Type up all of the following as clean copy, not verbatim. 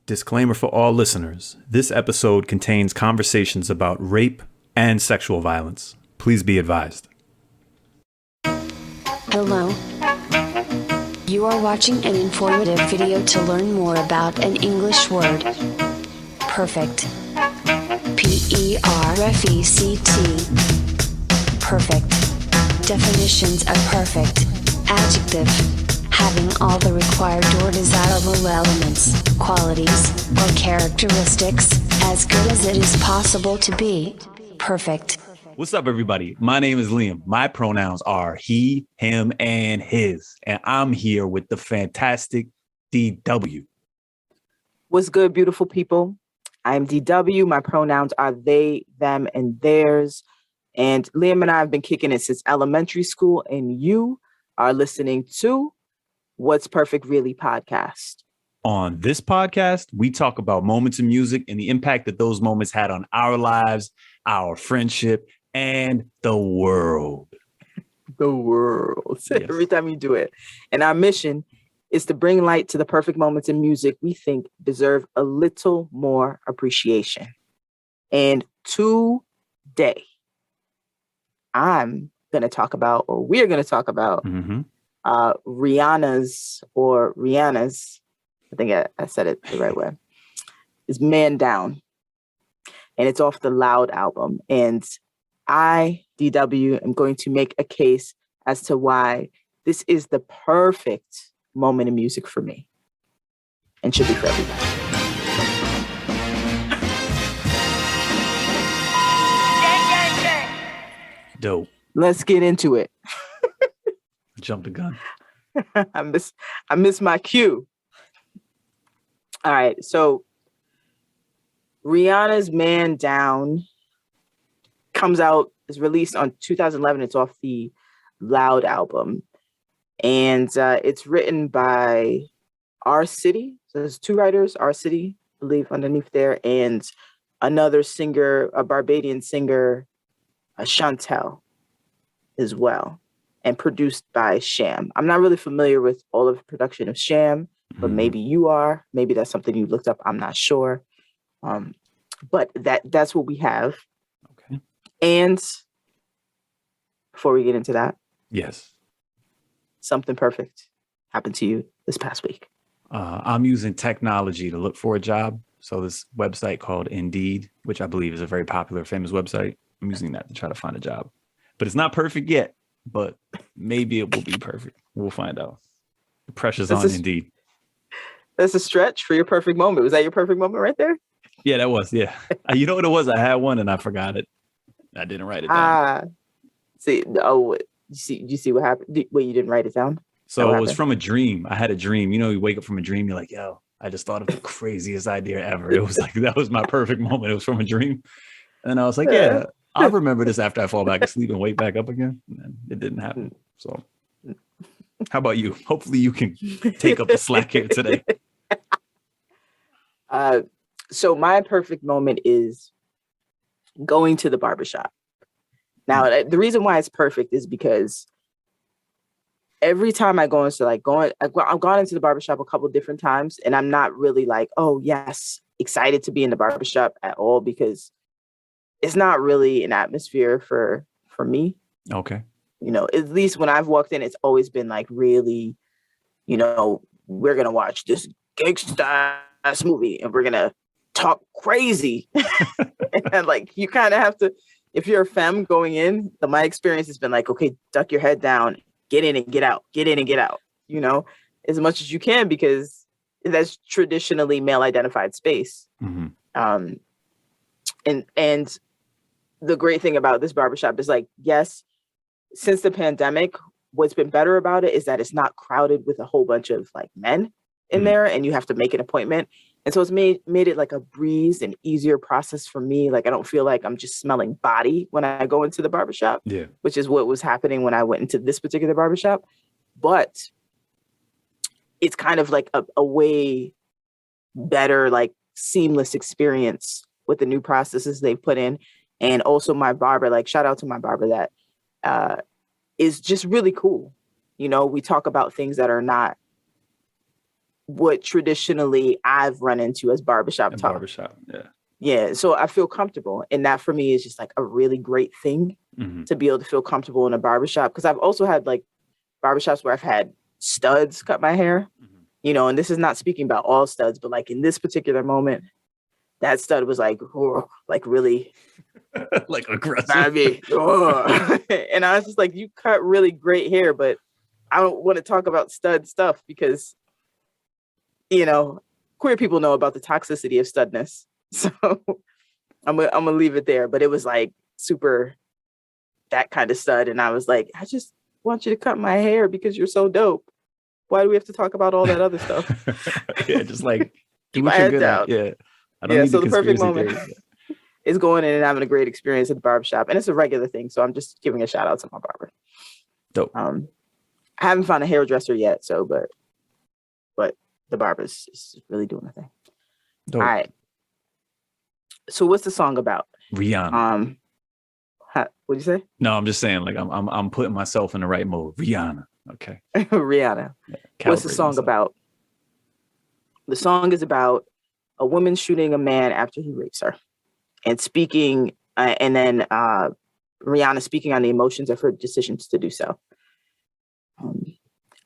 Disclaimer for all listeners. This episode contains conversations about rape and sexual violence. Please be advised. Hello. You are watching an informative video to learn more about an English word. Perfect. P-E-R-F-E-C-T. Perfect. Definitions of perfect. Adjective. Having all the required or desirable elements, qualities, or characteristics, as good as it is possible to be. Perfect. What's up, everybody? My name is Liam. My pronouns are he, him, and his. And I'm here with the fantastic DW. What's good, beautiful people? I'm DW. My pronouns are they, them, and theirs. And Liam and I have been kicking it since elementary school, and you are listening to What's Perfect Really podcast. On this podcast, we talk about moments in music and the impact that those moments had on our lives, our friendship, and the world. The world. Yes. Every time you do it. And our mission is to bring light to the perfect moments in music we think deserve a little more appreciation. And today, we're going to talk about Rihanna's, I think I said it the right way, is Man Down. And it's off the Loud album. And I, DW, am going to make a case as to why this is the perfect moment in music for me. And should be for everybody. Dope. Let's get into it. Jump the gun. I miss my cue. All right, so Rihanna's Man Down is released on 2011. It's off the Loud album. And it's written by R. City. So there's two writers, R. City, I believe, underneath there, and another singer, a Barbadian singer, Chantel, as well. And produced by Sham. I'm not really familiar with all of the production of Sham, but maybe you are. Maybe that's something you looked up. I'm not sure. But that's what we have. Okay. And before we get into that, yes, something perfect happened to you this past week. I'm using technology to look for a job. So this website called Indeed, which I believe is a very popular, famous website. I'm using that to try to find a job. But it's not perfect yet. But maybe it will be perfect. We'll find out. The pressure's on Indeed. That's a stretch for your perfect moment. Was that your perfect moment right there? Yeah, that was. Yeah. You know what it was? I had one and I forgot it. I didn't write it down. You see what happened? Wait, you didn't write it down? So it was from a dream. I had a dream. You know, you wake up from a dream. You're like, yo, I just thought of the craziest idea ever. It was like, that was my perfect moment. It was from a dream. And I was like, yeah. I'll remember this after I fall back asleep and wake back up again. And it didn't happen. So how about you? Hopefully you can take up the slack here today. So my perfect moment is going to the barbershop. Now, the reason why it's perfect is because every time I go into I've gone into the barbershop a couple of different times, and I'm not really like, oh yes, excited to be in the barbershop at all, because it's not really an atmosphere for me. Okay. You know, at least when I've walked in, it's always been like really, you know, we're going to watch this gangsta-ass movie and we're going to talk crazy. And like, you kind of have to, if you're a femme going in, my experience has been like, okay, duck your head down, get in and get out, you know, as much as you can, because that's traditionally male identified space. Mm-hmm. And the great thing about this barbershop is like, yes, since the pandemic, what's been better about it is that it's not crowded with a whole bunch of like men in there, and you have to make an appointment. And so it's made it like a breeze and easier process for me. Like, I don't feel like I'm just smelling body when I go into the barbershop, which is what was happening when I went into this particular barbershop. But it's kind of like a way better, like seamless experience with the new processes they've put in. And also my barber, like shout out to my barber that is just really cool. You know, we talk about things that are not what traditionally I've run into as barbershop talk. Barbershop, yeah. Yeah, so I feel comfortable. And that for me is just like a really great thing to be able to feel comfortable in a barbershop. Because I've also had like barbershops where I've had studs cut my hair, you know, and this is not speaking about all studs, but like in this particular moment, that stud was like, oh, like really like aggressive. And I was just like, you cut really great hair, but I don't want to talk about stud stuff because, you know, queer people know about the toxicity of studness. So I'm gonna leave it there. But it was like super that kind of stud. And I was like, I just want you to cut my hair because you're so dope. Why do we have to talk about all that other stuff? Yeah, just like keep my head down. Yeah. I don't need so the perfect moment yeah. is going in and having a great experience at the barbershop. And it's a regular thing. So I'm just giving a shout out to my barber. Dope. I haven't found a hairdresser yet, so but the barber is really doing a thing. Dope. All right. So what's the song about? Rihanna. What'd you say? No, I'm just saying, like I'm putting myself in the right mode. Rihanna. Okay. Rihanna. Yeah, what's the song about? The song is about a woman shooting a man after he rapes her, and speaking, and then Rihanna speaking on the emotions of her decisions to do so.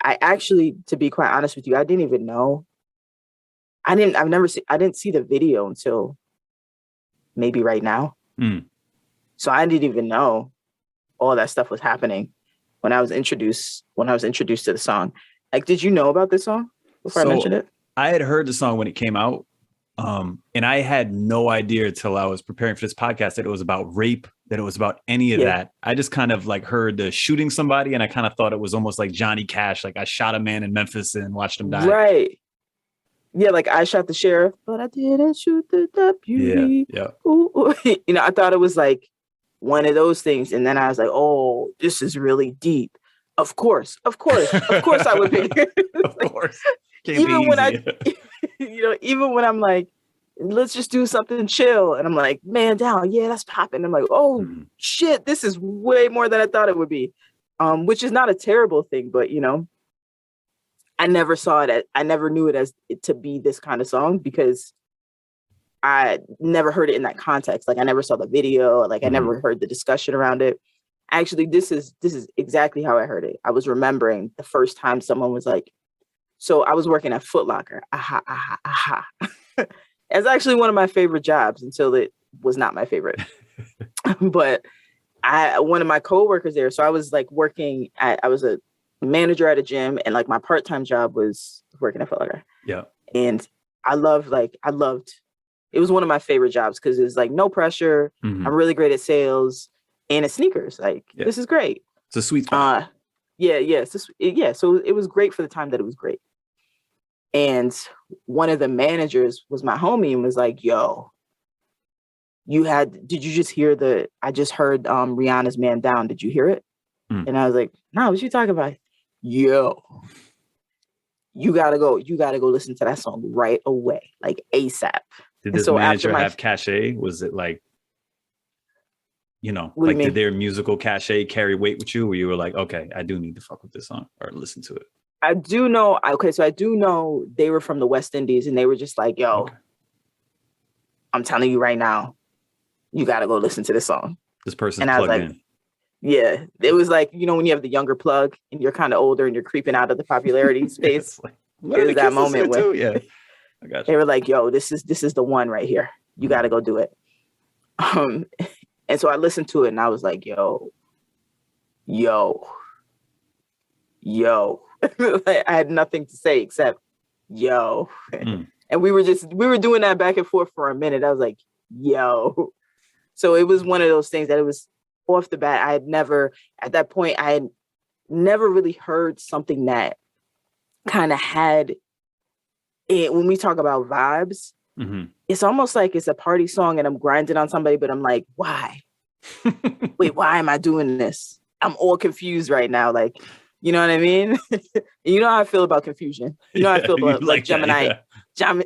I actually, to be quite honest with you, I didn't even know. I didn't see the video until maybe right now. So I didn't even know all that stuff was happening when I was introduced to the song. Like, did you know about this song before I mentioned it? I had heard the song when it came out. And I had no idea until I was preparing for this podcast that it was about rape, that it was about any of that. I just kind of like heard the shooting somebody, and I kind of thought it was almost like Johnny Cash. Like I shot a man in Memphis and watched him die. Right. Yeah, like I shot the sheriff, but I didn't shoot the deputy. Yeah. Ooh. You know, I thought it was like one of those things. And then I was like, oh, this is really deep. Of course I would pick it. Of course. Even when I'm like, let's just do something chill. And I'm like, man down. Yeah, that's popping. I'm like, oh shit, this is way more than I thought it would be. Which is not a terrible thing, but you know, I never knew it as to be this kind of song because I never heard it in that context. Like I never saw the video. Like I never heard the discussion around it. Actually, this is exactly how I heard it. I was remembering the first time someone was like, so I was working at Foot Locker. It's actually one of my favorite jobs until it was not my favorite. But one of my coworkers there. So I was like I was a manager at a gym, and like my part-time job was working at Foot Locker. Yeah. And I loved, it was one of my favorite jobs because it's like no pressure. I'm really great at sales and at sneakers. Like this is great. It's a sweet spot. So it was great for the time that it was great. And one of the managers was my homie and was like, yo, did you just hear I just heard Rihanna's Man Down. Did you hear it? And I was like, no, what you talking about? Yo, you gotta go listen to that song right away, like ASAP. Did this manager have cachet? Was it like, you know, like did their musical cachet carry weight with you where you were like, okay, I do need to fuck with this song or listen to it? I do know. So I do know they were from the West Indies, and they were just like, yo, I'm telling you right now, you got to go listen to this song. This person's and I was plugged like, in. Yeah, it was like, you know, when you have the younger plug and you're kind of older and you're creeping out of the popularity space. Like, it was that moment when I got you. They were like, yo, this is the one right here. You got to go do it. And so I listened to it and I was like, yo. Like, I had nothing to say except yo. And we were doing that back and forth for a minute. I was like, yo. So it was one of those things that it was off the bat. I had never really heard something that kind of had it. When we talk about vibes, it's almost like it's a party song and I'm grinding on somebody, but I'm like, why? Wait, why am I doing this? I'm all confused right now. Like, you know what I mean? You know how I feel about confusion. You know how I feel about like Gemini,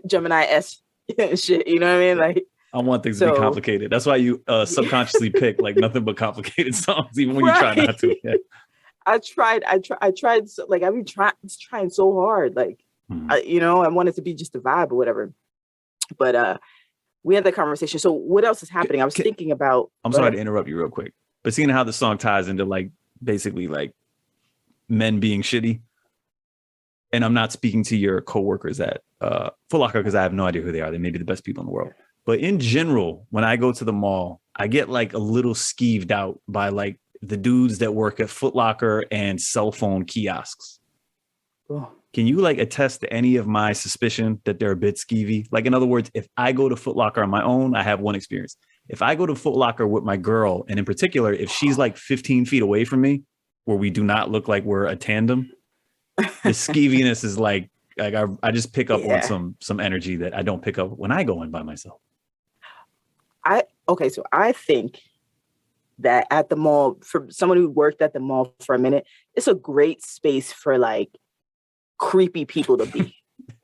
Gemini S shit. You know what I mean? Like, I want things to be complicated. That's why you subconsciously pick like nothing but complicated songs, even when you try not to. Yeah. I tried. Like I've been trying so hard. Like I want it to be just a vibe or whatever. But we had that conversation. So what else is happening? I was thinking about. I'm sorry to interrupt you real quick, but seeing how the song ties into like basically like men being shitty, and I'm not speaking to your coworkers at Foot Locker because I have no idea who they are. They may be the best people in the world. But in general, when I go to the mall, I get like a little skeeved out by like the dudes that work at Foot Locker and cell phone kiosks. Oh. Can you like attest to any of my suspicion that they're a bit skeevy? Like, in other words, if I go to Foot Locker on my own, I have one experience. If I go to Foot Locker with my girl, and in particular, if she's like 15 feet away from me, where we do not look like we're a tandem, the skeeviness is like I just pick up on some energy that I don't pick up when I go in by myself. So I think that at the mall, for someone who worked at the mall for a minute, it's a great space for like creepy people to be.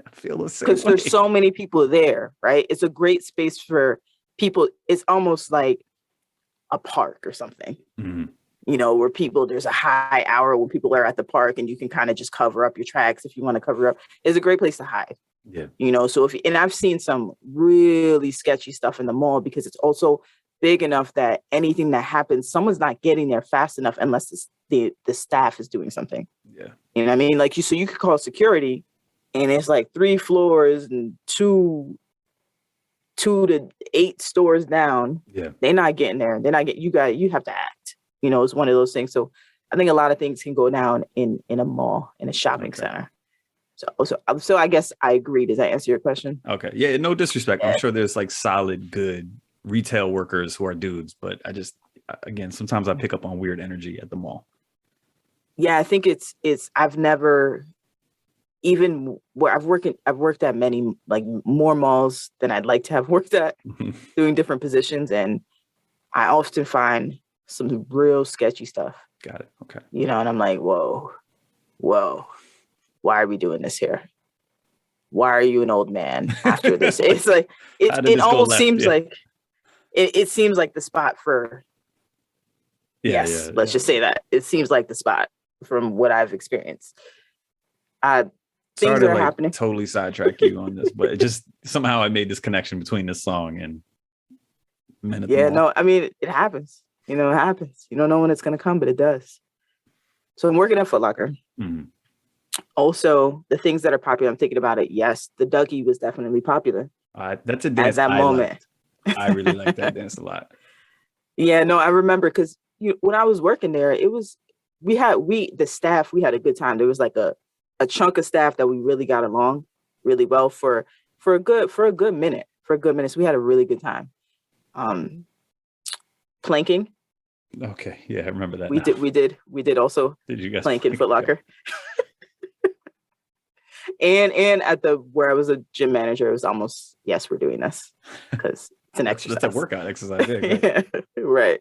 I feel the same because there's so many people there, right? It's a great space for people. It's almost like a park or something, where there's a high hour when people are at the park and you can kind of just cover up your tracks if you want to cover up. It's a great place to hide. Yeah. So and I've seen some really sketchy stuff in the mall because it's also big enough that anything that happens, someone's not getting there fast enough unless the staff is doing something. Yeah. You know what I mean? Like you could call security and it's like 3 floors and 2 to 8 stores down. Yeah. They're not getting there. You have to act. It's one of those things. So I think a lot of things can go down in a mall, in a shopping center. So I guess I agree. Does that answer your question? Okay. Yeah, no disrespect. I'm sure there's like solid, good retail workers who are dudes, but sometimes I pick up on weird energy at the mall. Yeah, I think I've never, even where I've worked at many, like more malls than I'd like to have worked at, doing different positions. And I often find some real sketchy stuff. Got it. Okay. And I'm like, whoa, why are we doing this here? Why are you an old man after this? It's like, it almost seems like, it seems like the spot for, let's just say that. It seems like the spot from what I've experienced. Things that are happening. Totally sidetrack you on this, but it just somehow I made this connection between this song and Men at the Mall. No, I mean, it happens. It happens. You don't know when it's going to come, but it does. So I'm working at Foot Locker. Mm-hmm. Also, the things that are popular, I'm thinking about it. Yes, the Dougie was definitely popular. That's a dance at that moment. I really like that dance a lot. Yeah, no, I remember because when I was working there, the staff, we had a good time. There was like a chunk of staff that we really got along really well for a good minute. So we had a really good time. Planking. Okay, yeah, I remember that. We did also. Did you guys plank in Foot Locker? and at where I was a gym manager, it was almost, yes, we're doing this because it's an exercise. That's a workout exercise. Yeah, right.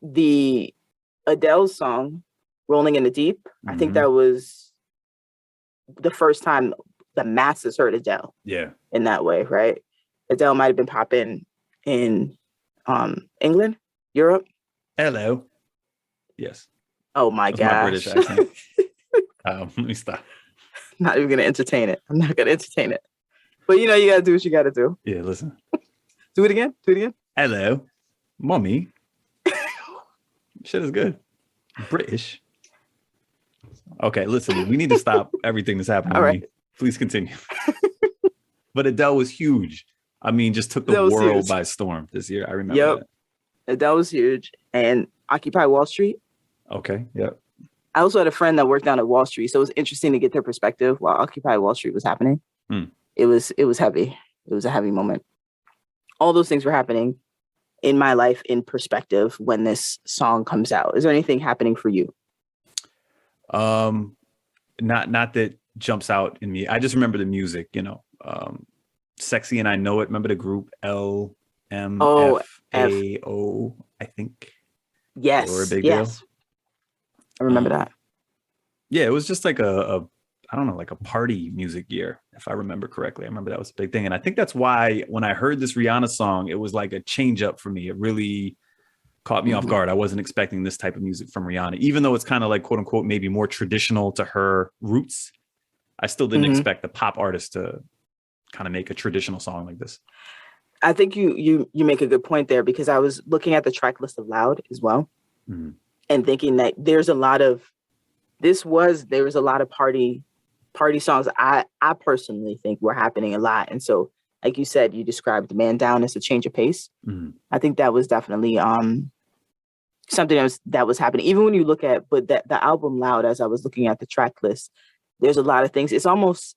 The Adele song, Rolling in the Deep, I think that was the first time the masses heard Adele. Yeah. In that way, right? Adele might have been popping in England, Europe. Hello. Yes. Oh my gosh. My British accent. Let me stop. I'm not even going to entertain it. I'm not going to entertain it. But you got to do what you got to do. Yeah, listen. Do it again. Hello, mommy. Shit is good. British. Okay, listen, we need to stop everything that's happening. All right. Me. Please continue. But Adele was huge. I mean, just took the world by storm this year. I remember that. Adele was huge. And Occupy Wall Street. Okay, yep. I also had a friend that worked down at Wall Street, so it was interesting to get their perspective while Occupy Wall Street was happening. It was heavy. It was a heavy moment. All those things were happening in my life in perspective when this song comes out. Is there anything happening for you? Not that jumps out in me. I just remember the music, Sexy and I Know It. Remember the group LMFAO, I think. Yes. They were a big deal. I remember that. Yeah, it was just like a party music year, if I remember correctly. I remember that was a big thing. And I think that's why when I heard this Rihanna song, it was like a change up for me. It really caught me off guard. I wasn't expecting this type of music from Rihanna, even though it's kind of like, quote unquote, maybe more traditional to her roots. I still didn't expect a pop artist to kind of make a traditional song like this. I think you make a good point there, because I was looking at the track list of Loud as well, and thinking that there was a lot of party songs I personally think were happening a lot. And so, like you said, you described Man Down as a change of pace. I think that was definitely something that was happening. Even when you look at the album Loud, as I was looking at the track list, there's a lot of things. It's almost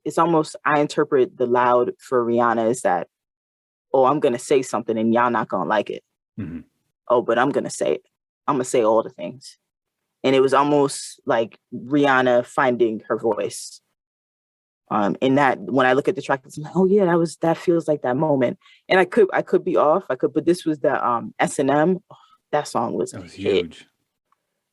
I interpret the Loud for Rihanna as that, oh, I'm gonna say something and y'all not gonna like it. Oh, but I'm gonna say it. I'm gonna say all the things. And it was almost like Rihanna finding her voice. In that, when I look at the track, I'm like, oh yeah, that feels like that moment. And I could be off. But this was the S&M. Oh, that song was huge.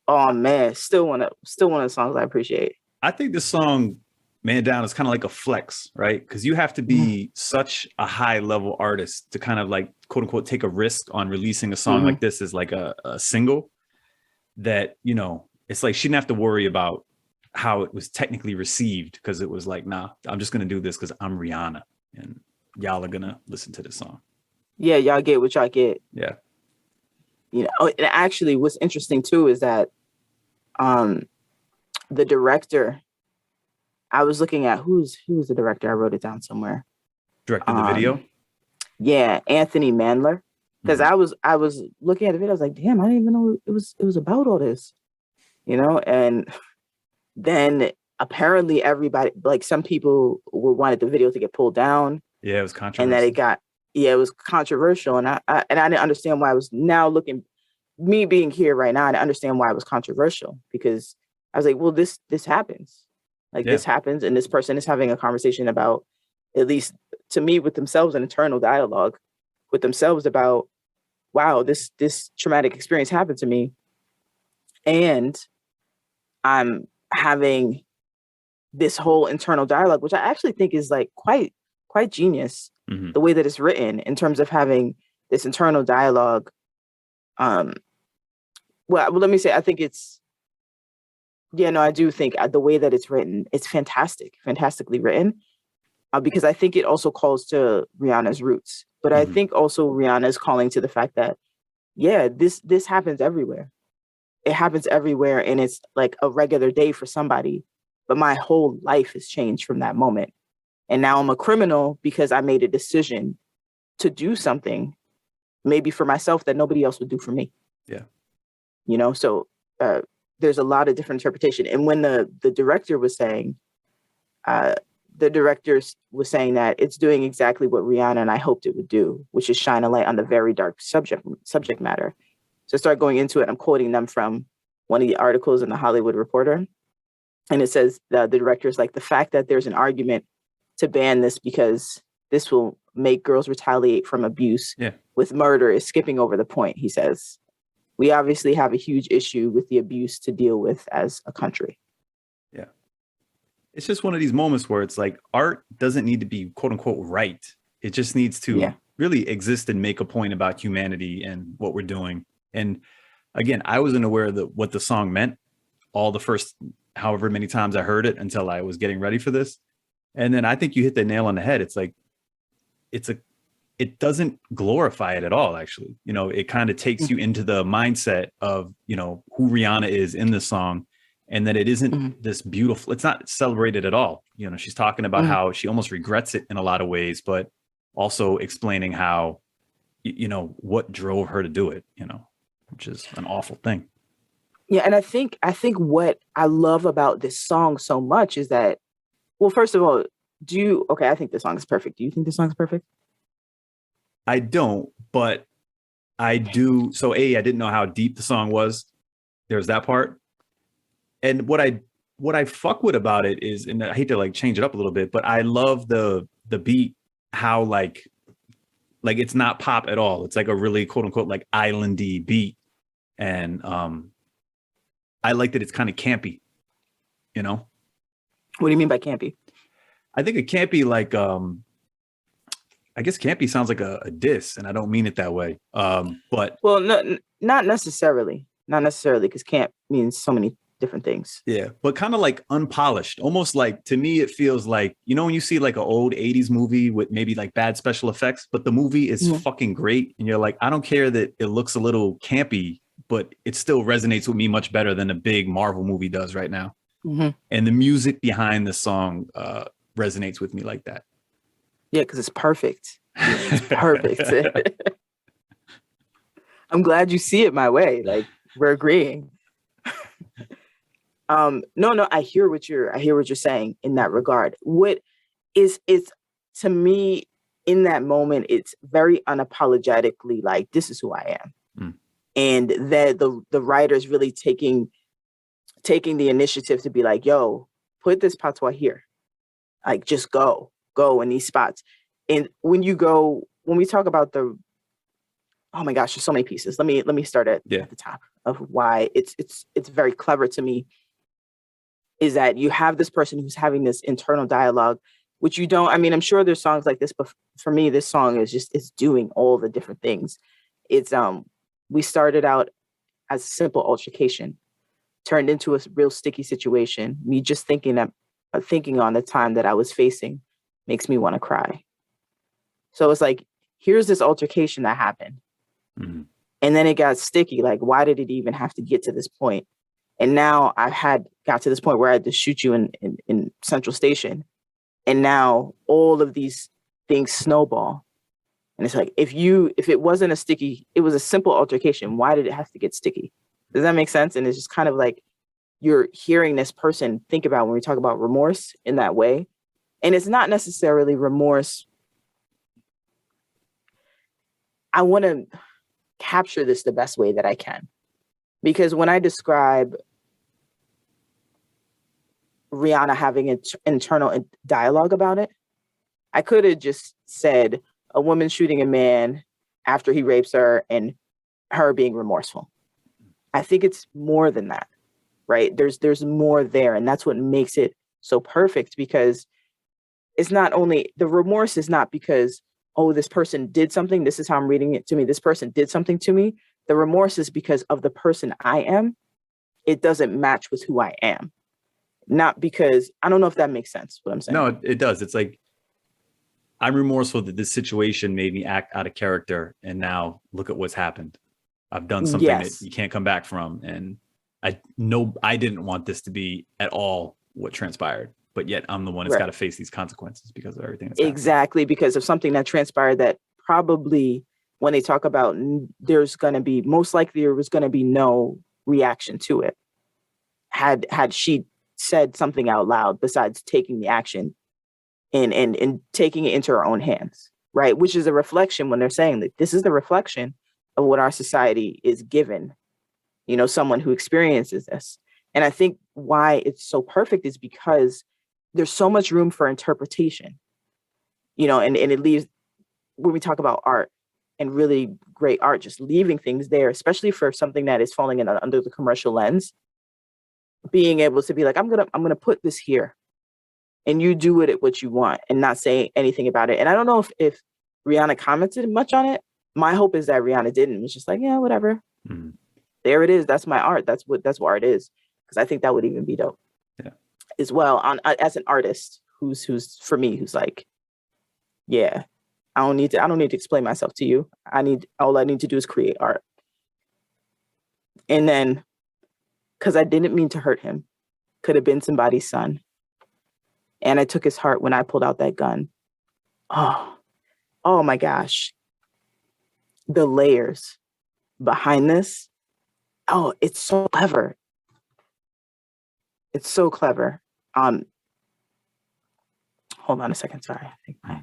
Oh man, still one of the songs I appreciate. I think this song, Man Down, is kind of like a flex, right? Because you have to be such a high level artist to kind of like, quote unquote, take a risk on releasing a song like this as like a single, that, you know, it's like she didn't have to worry about how it was technically received, because it was like, nah, I'm just going to do this because I'm Rihanna and y'all are going to listen to this song. Yeah, y'all get what y'all get. Yeah. You know, and actually what's interesting too is that the director, I was looking at who's the director. I wrote it down somewhere. Directed the video? Yeah, Anthony Mandler. Because I was looking at the video, I was like, damn, I didn't even know it was about all this. You know, and then apparently everybody, like some people wanted the video to get pulled down. Yeah, it was controversial. And that it was controversial. And I didn't understand why. I was now looking, me being here right now, I understand why it was controversial, because I was like, well, this happens. Like this happens, and this person is having a conversation about, at least to me, with themselves, an internal dialogue with themselves about, wow, this traumatic experience happened to me. And I'm having this whole internal dialogue, which I actually think is like quite genius, the way that it's written, in terms of having this internal dialogue. Well, let me say, I think it's, I do think the way that it's written, it's fantastically written, because I think it also calls to Rihanna's roots. But I think also Rihanna is calling to the fact that, this happens everywhere. It happens everywhere, and it's like a regular day for somebody. But my whole life has changed from that moment. And now I'm a criminal because I made a decision to do something, maybe for myself, that nobody else would do for me. Yeah. You know, so there's a lot of different interpretation. And when the director was saying, that it's doing exactly what Rihanna and I hoped it would do, which is shine a light on the very dark subject matter. So I start going into it. I'm quoting them from one of the articles in the Hollywood Reporter. And it says, the director's like, the fact that there's an argument to ban this because this will make girls retaliate from abuse with murder is skipping over the point, he says. We obviously have a huge issue with the abuse to deal with as a country. Yeah. It's just one of these moments where it's like, art doesn't need to be quote unquote right. It just needs to really exist and make a point about humanity and what we're doing. And again, I wasn't aware of what the song meant all the first however many times I heard it until I was getting ready for this. And then I think you hit the nail on the head. It's like, it doesn't glorify it at all, actually. You know, it kind of takes you into the mindset of, you know, who Rihanna is in this song, and that it isn't this beautiful, it's not celebrated at all. You know, she's talking about how she almost regrets it in a lot of ways, but also explaining how, you know, what drove her to do it, you know, which is an awful thing. Yeah. And I think what I love about this song so much is that, well, first of all, I think the song is perfect. Do you think the song is perfect? I don't, but I do. So I didn't know how deep the song was. There's that part. And what I fuck with about it is, and I hate to like change it up a little bit, but I love the beat, how like it's not pop at all. It's like a really quote unquote like islandy beat. And I like that it's kind of campy, you know? What do you mean by campy? I think it can't be like, I guess campy sounds like a diss, and I don't mean it that way. But well, no, not necessarily, because camp means so many different things. Yeah, but kind of like unpolished, almost like, to me, it feels like, you know, when you see like an old 80s movie with maybe like bad special effects, but the movie is fucking great. And you're like, I don't care that it looks a little campy, but it still resonates with me much better than a big Marvel movie does right now. And the music behind the song resonates with me like that. Yeah, because it's perfect. It's perfect. I'm glad you see it my way. Like, we're agreeing. No, I hear what you're saying in that regard. What is, it's, to me, in that moment, it's very unapologetically like, this is who I am. And that the writer's really taking the initiative to be like, yo, put this patois here. Like, just go in these spots. And when we talk about oh my gosh, there's so many pieces. Let me start at the top of why it's very clever to me, is that you have this person who's having this internal dialogue, which you don't, I mean, I'm sure there's songs like this, but for me, this song is just, it's doing all the different things. It's, we started out as a simple altercation, turned into a real sticky situation. Me just thinking on the time that I was facing makes me want to cry. So it's like, here's this altercation that happened. And then it got sticky. Like, why did it even have to get to this point? And now got to this point where I had to shoot you in Central Station. And now all of these things snowball. And it's like, if it wasn't it was a simple altercation, why did it have to get sticky? Does that make sense? And it's just kind of like, you're hearing this person think about when we talk about remorse in that way. And it's not necessarily remorse. I want to capture this the best way that I can. Because when I describe Rihanna having an internal dialogue about it, I could have just said a woman shooting a man after he rapes her and her being remorseful. I think it's more than that, right? There's more there. And that's what makes it so perfect, because it's not only, the remorse is not because, oh, this person did something. This is how I'm reading it to me. This person did something to me. The remorse is because of the person I am. It doesn't match with who I am. Not because, I don't know if that makes sense, what I'm saying. No, it does. It's like, I'm remorseful that this situation made me act out of character. And now look at what's happened. I've done something that you can't come back from. And I know I didn't want this to be at all what transpired. But yet I'm the one that's got to face these consequences because of everything that's happened. Because of something that transpired that probably, when they talk about, there's going to be, most likely there was going to be no reaction to it. Had she said something out loud besides taking the action and taking it into her own hands, right? Which is a reflection when they're saying that this is the reflection of what our society is given, you know, someone who experiences this. And I think why it's so perfect is because there's so much room for interpretation, you know, and it leaves, when we talk about art and really great art, just leaving things there, especially for something that is falling in under the commercial lens, being able to be like, I'm going to put this here and you do with it what you want and not say anything about it. And I don't know if Rihanna commented much on it. My hope is that Rihanna didn't. It was just like, yeah, whatever. There it is. That's my art. That's what art is. Because I think that would even be dope. Yeah. As well, as an artist who's for me, who's like, yeah, I don't need to explain myself to you. All I need to do is create art. And then, because I didn't mean to hurt him, could have been somebody's son. And I took his heart when I pulled out that gun. Oh my gosh. The layers behind this. Oh, it's so clever. It's so clever. Hold on a second. Sorry. I think my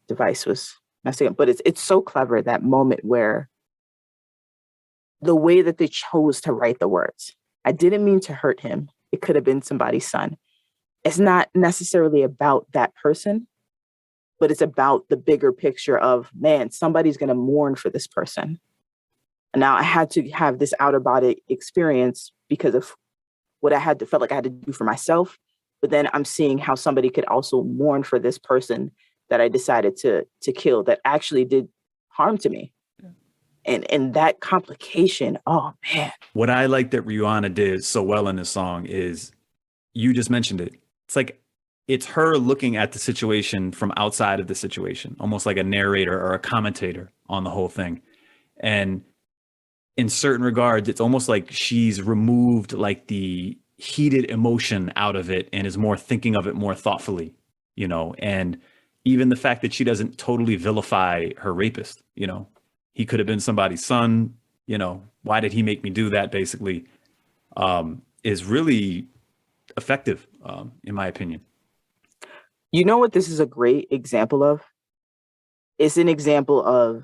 device was messing up, but it's so clever, that moment where the way that they chose to write the words. I didn't mean to hurt him. It could have been somebody's son. It's not necessarily about that person, but it's about the bigger picture of, man, somebody's going to mourn for this person. And now I had to have this outer body experience because of what felt like I had to do for myself. But then I'm seeing how somebody could also mourn for this person that I decided to kill, that actually did harm to me. And that complication, oh man. What I like that Rihanna did so well in this song is, you just mentioned it. It's like, it's her looking at the situation from outside of the situation, almost like a narrator or a commentator on the whole thing. And in certain regards, it's almost like she's removed like the heated emotion out of it and is more thinking of it more thoughtfully, you know. And even the fact that she doesn't totally vilify her rapist, you know, he could have been somebody's son, you know, why did he make me do that, basically, is really effective, in my opinion. You know what this is a great example of? It's an example of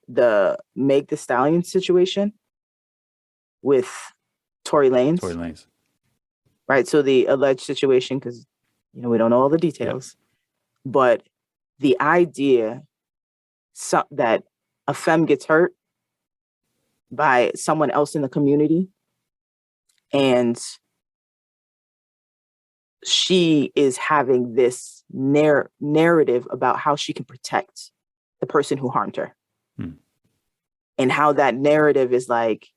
the Meg Thee Stallion situation with Tory Lanez. Tory Lanez. Right. So the alleged situation, because, you know, we don't know all the details, but the idea that a femme gets hurt by someone else in the community, and she is having this narrative about how she can protect the person who harmed her. And how that narrative is like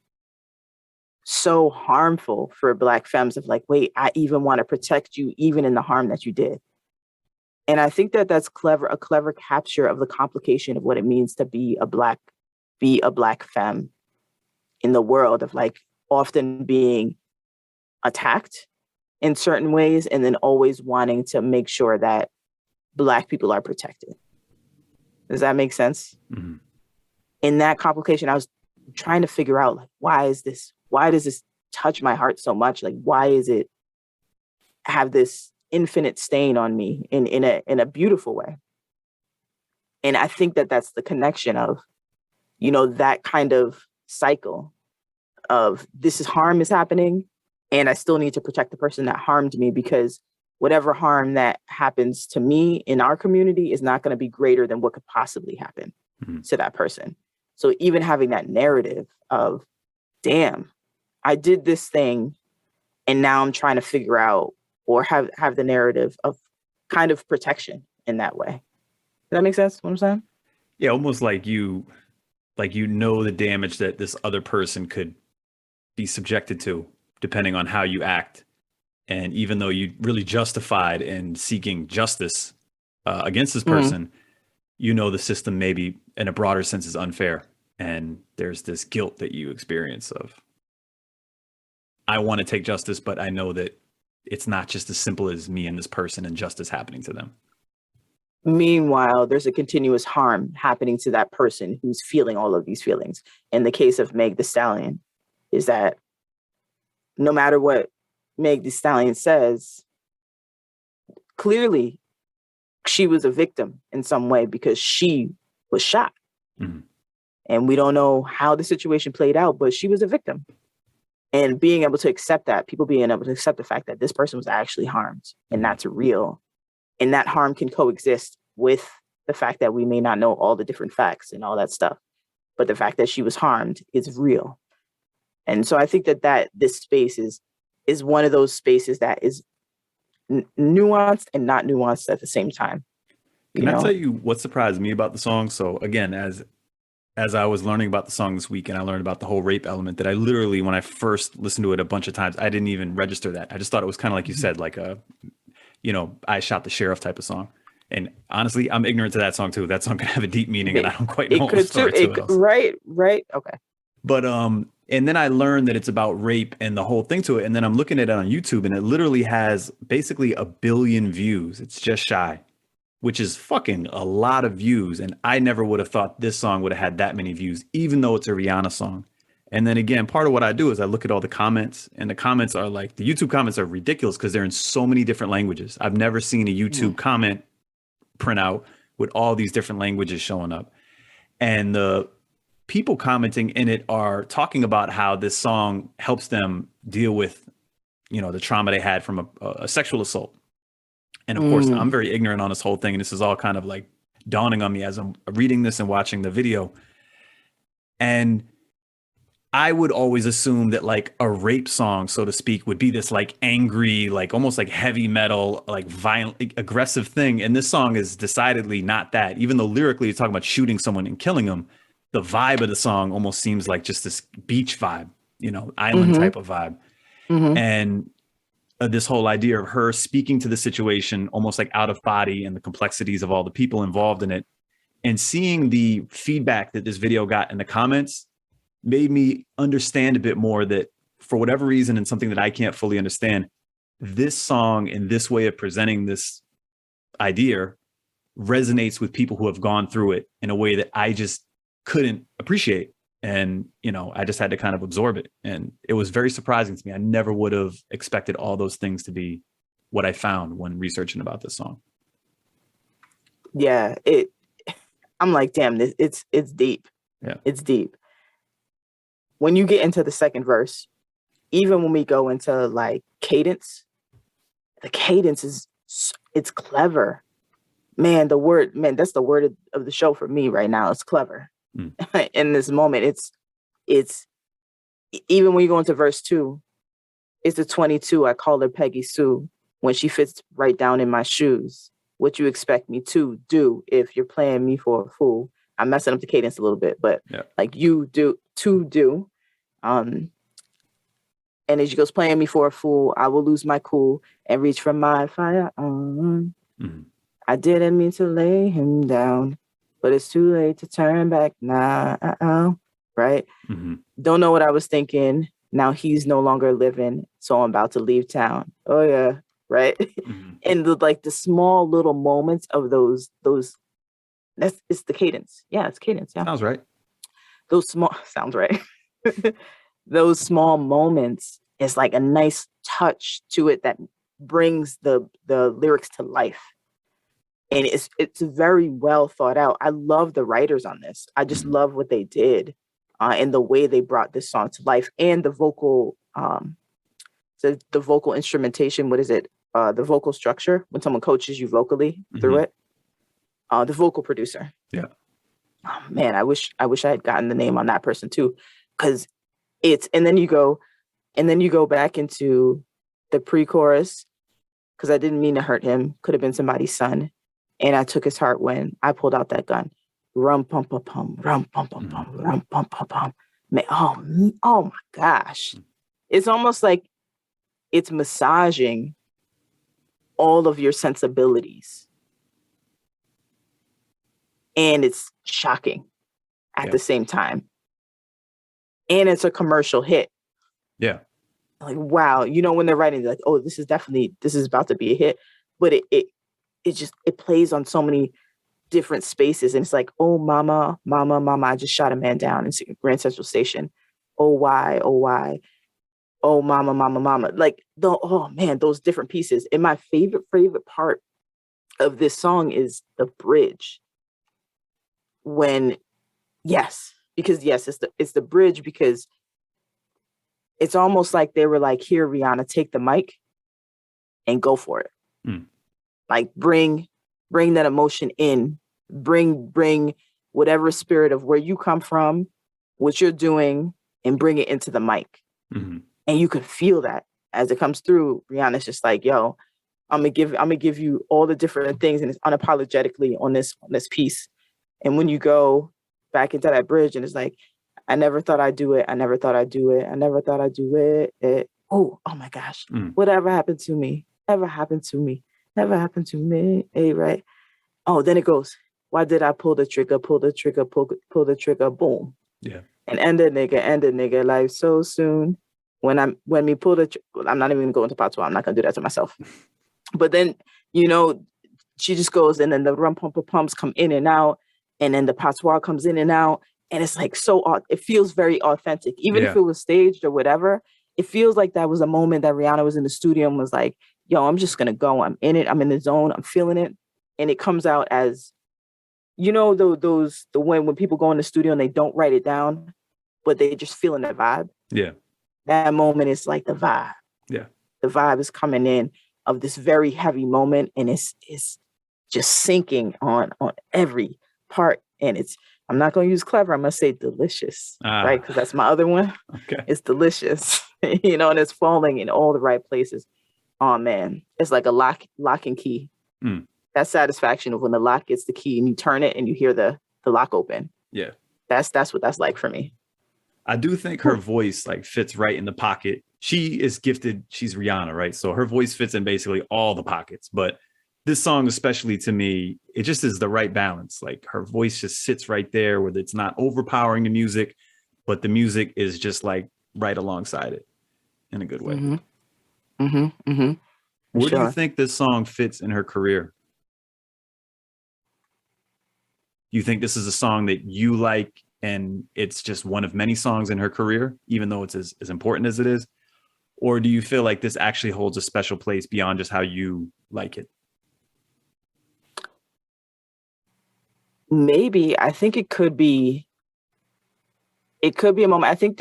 so harmful for Black femmes, of like, wait, I even want to protect you even in the harm that you did. And I think that that's a clever capture of the complication of what it means to be a Black femme in the world, of like often being attacked in certain ways and then always wanting to make sure that Black people are protected. Does that make sense? Mm-hmm. In that complication, I was trying to figure out, like, why does this touch my heart so much? Like, why is it have this infinite stain on me in a beautiful way? And I think that that's the connection of, you know, that kind of cycle of harm is happening, and I still need to protect the person that harmed me, because whatever harm that happens to me in our community is not going to be greater than what could possibly happen to that person. So even having that narrative of, damn, I did this thing, and now I'm trying to figure out, or have the narrative of kind of protection in that way. Does that make sense, what I'm saying? Yeah, almost like you know the damage that this other person could be subjected to, depending on how you act. And even though you really justified in seeking justice against this person, you know the system maybe in a broader sense is unfair. And there's this guilt that you experience of, I want to take justice, but I know that it's not just as simple as me and this person and justice happening to them. Meanwhile, there's a continuous harm happening to that person who's feeling all of these feelings. In the case of Meg Thee Stallion, is that no matter what Meg Thee Stallion says, clearly she was a victim in some way because she was shot. Mm-hmm. And we don't know how the situation played out, but she was a victim. And being able to accept that, people being able to accept the fact that this person was actually harmed, and that's real. And that harm can coexist with the fact that we may not know all the different facts and all that stuff. But the fact that she was harmed is real. And so I think that this space is one of those spaces that is nuanced and not nuanced at the same time. Can I tell you what surprised me about the song? So again, as I was learning about the song this week, and I learned about the whole rape element, that I literally, when I first listened to it a bunch of times, I didn't even register that. I just thought it was kind of like you said, like a, you know, I Shot the Sheriff type of song. And honestly, I'm ignorant to that song too. That song could have a deep meaning, and I don't quite know what the story to it. Right. Okay. But and then I learned that it's about rape and the whole thing to it. And then I'm looking at it on YouTube, and it literally has basically 1 billion views. It's just shy, which is fucking a lot of views. And I never would have thought this song would have had that many views, even though it's a Rihanna song. And then again, part of what I do is I look at all the comments, and the comments are like, the YouTube comments are ridiculous because they're in so many different languages. I've never seen a YouTube comment printout with all these different languages showing up. And the people commenting in it are talking about how this song helps them deal with, you know, the trauma they had from a sexual assault. And of course, I'm very ignorant on this whole thing. And this is all kind of like dawning on me as I'm reading this and watching the video. And I would always assume that like a rape song, so to speak, would be this like angry, like almost like heavy metal, like violent, like, aggressive thing. And this song is decidedly not that. Even though lyrically it's talking about shooting someone and killing them, the vibe of the song almost seems like just this beach vibe, island type of vibe. And this whole idea of her speaking to the situation almost like out of body and the complexities of all the people involved in it, and seeing the feedback that this video got in the comments made me understand a bit more that for whatever reason, and something that I can't fully understand, this song and this way of presenting this idea resonates with people who have gone through it in a way that I just couldn't appreciate. And, I just had to kind of absorb it. And it was very surprising to me. I never would have expected all those things to be what I found when researching about this song. Yeah, I'm like, damn, it's deep. Yeah. It's deep. When you get into the second verse, even when we go into like cadence, the cadence it's clever. Man, that's the word of the show for me right now. It's clever. In this moment, it's even when you go into verse 2, it's the 22. I call her Peggy Sue when she fits right down in my shoes. What you expect me to do if you're playing me for a fool? I'm messing up the cadence a little bit, but like you do to do. And as she goes, playing me for a fool, I will lose my cool and reach for my firearm. I didn't mean to lay him down, but it's too late to turn back now. Right? Don't know what I was thinking. Now he's no longer living, so I'm about to leave town. Oh yeah, right. And the small little moments of those it's the cadence. Yeah, it's cadence. Yeah, sounds right. Sounds right. Those small moments is like a nice touch to it that brings the lyrics to life. And it's very well thought out. I love the writers on this. I just love what they did and the way they brought this song to life, and the vocal, the vocal instrumentation. What is it? The vocal structure when someone coaches you vocally through it. The vocal producer. Yeah. Oh man, I wish I had gotten the name on that person too, because and then you go back into the pre-chorus, because I didn't mean to hurt him. Could have been somebody's son. And I took his heart when I pulled out that gun. Rum pum pum pum, rum pum pum pum, rum pum pum pum. Man, oh my gosh. It's almost like it's massaging all of your sensibilities. And it's shocking at the same time. And it's a commercial hit. Yeah. Like, wow. When they're writing, they're like, oh, this is about to be a hit. But it plays on so many different spaces. And it's like, oh, mama, I just shot a man down in Grand Central Station. Oh, why? Oh, mama. Like, those different pieces. And my favorite part of this song is the bridge. It's the bridge, because it's almost like they were like, here, Rihanna, take the mic and go for it. Like bring that emotion in, bring whatever spirit of where you come from, what you're doing, and bring it into the mic. And you could feel that as it comes through. Rihanna's just like, yo, I'm gonna give you all the different things, and it's unapologetically on this piece. And when you go back into that bridge, and it's like, I never thought I'd do it. I never thought I'd do it. I never thought I'd do it. Oh my gosh. Whatever happened to me? Ever happened to me? Never happened to me. Hey, right. Oh, then it goes, why did I pull the trigger, pull the trigger, boom. Yeah. And end the nigga life so soon. When we pull I'm not even gonna go into patois. I'm not gonna do that to myself. But then, she just goes, and then the rum pumps come in and out, and then the patois comes in and out. And it's like it feels very authentic. Even if it was staged or whatever, it feels like that was a moment that Rihanna was in the studio and was like, yo, I'm just going to go. I'm in it. I'm in the zone. I'm feeling it. And it comes out as, when people go in the studio and they don't write it down, but they just feeling the vibe. Yeah. That moment is like the vibe. Yeah. The vibe is coming in of this very heavy moment, and it's just sinking on every part. And I'm not going to use clever. I'm going to say delicious, right? Because that's my other one. Okay. It's delicious, and it's falling in all the right places. Oh man, it's like a lock and key. That satisfaction of when the lock gets the key and you turn it and you hear the lock open. Yeah. That's what that's like for me. I do think her voice like fits right in the pocket. She is gifted. She's Rihanna, right? So her voice fits in basically all the pockets. But this song, especially to me, it just is the right balance. Like her voice just sits right there where it's not overpowering the music, but the music is just like right alongside it in a good way. Mm-hmm. Mm-hmm. Mm-hmm. Where do you think this song fits in her career? You think this is a song that you like and it's just one of many songs in her career, even though it's as important as it is? Or do you feel like this actually holds a special place beyond just how you like it? Maybe. I think it could be a moment. I think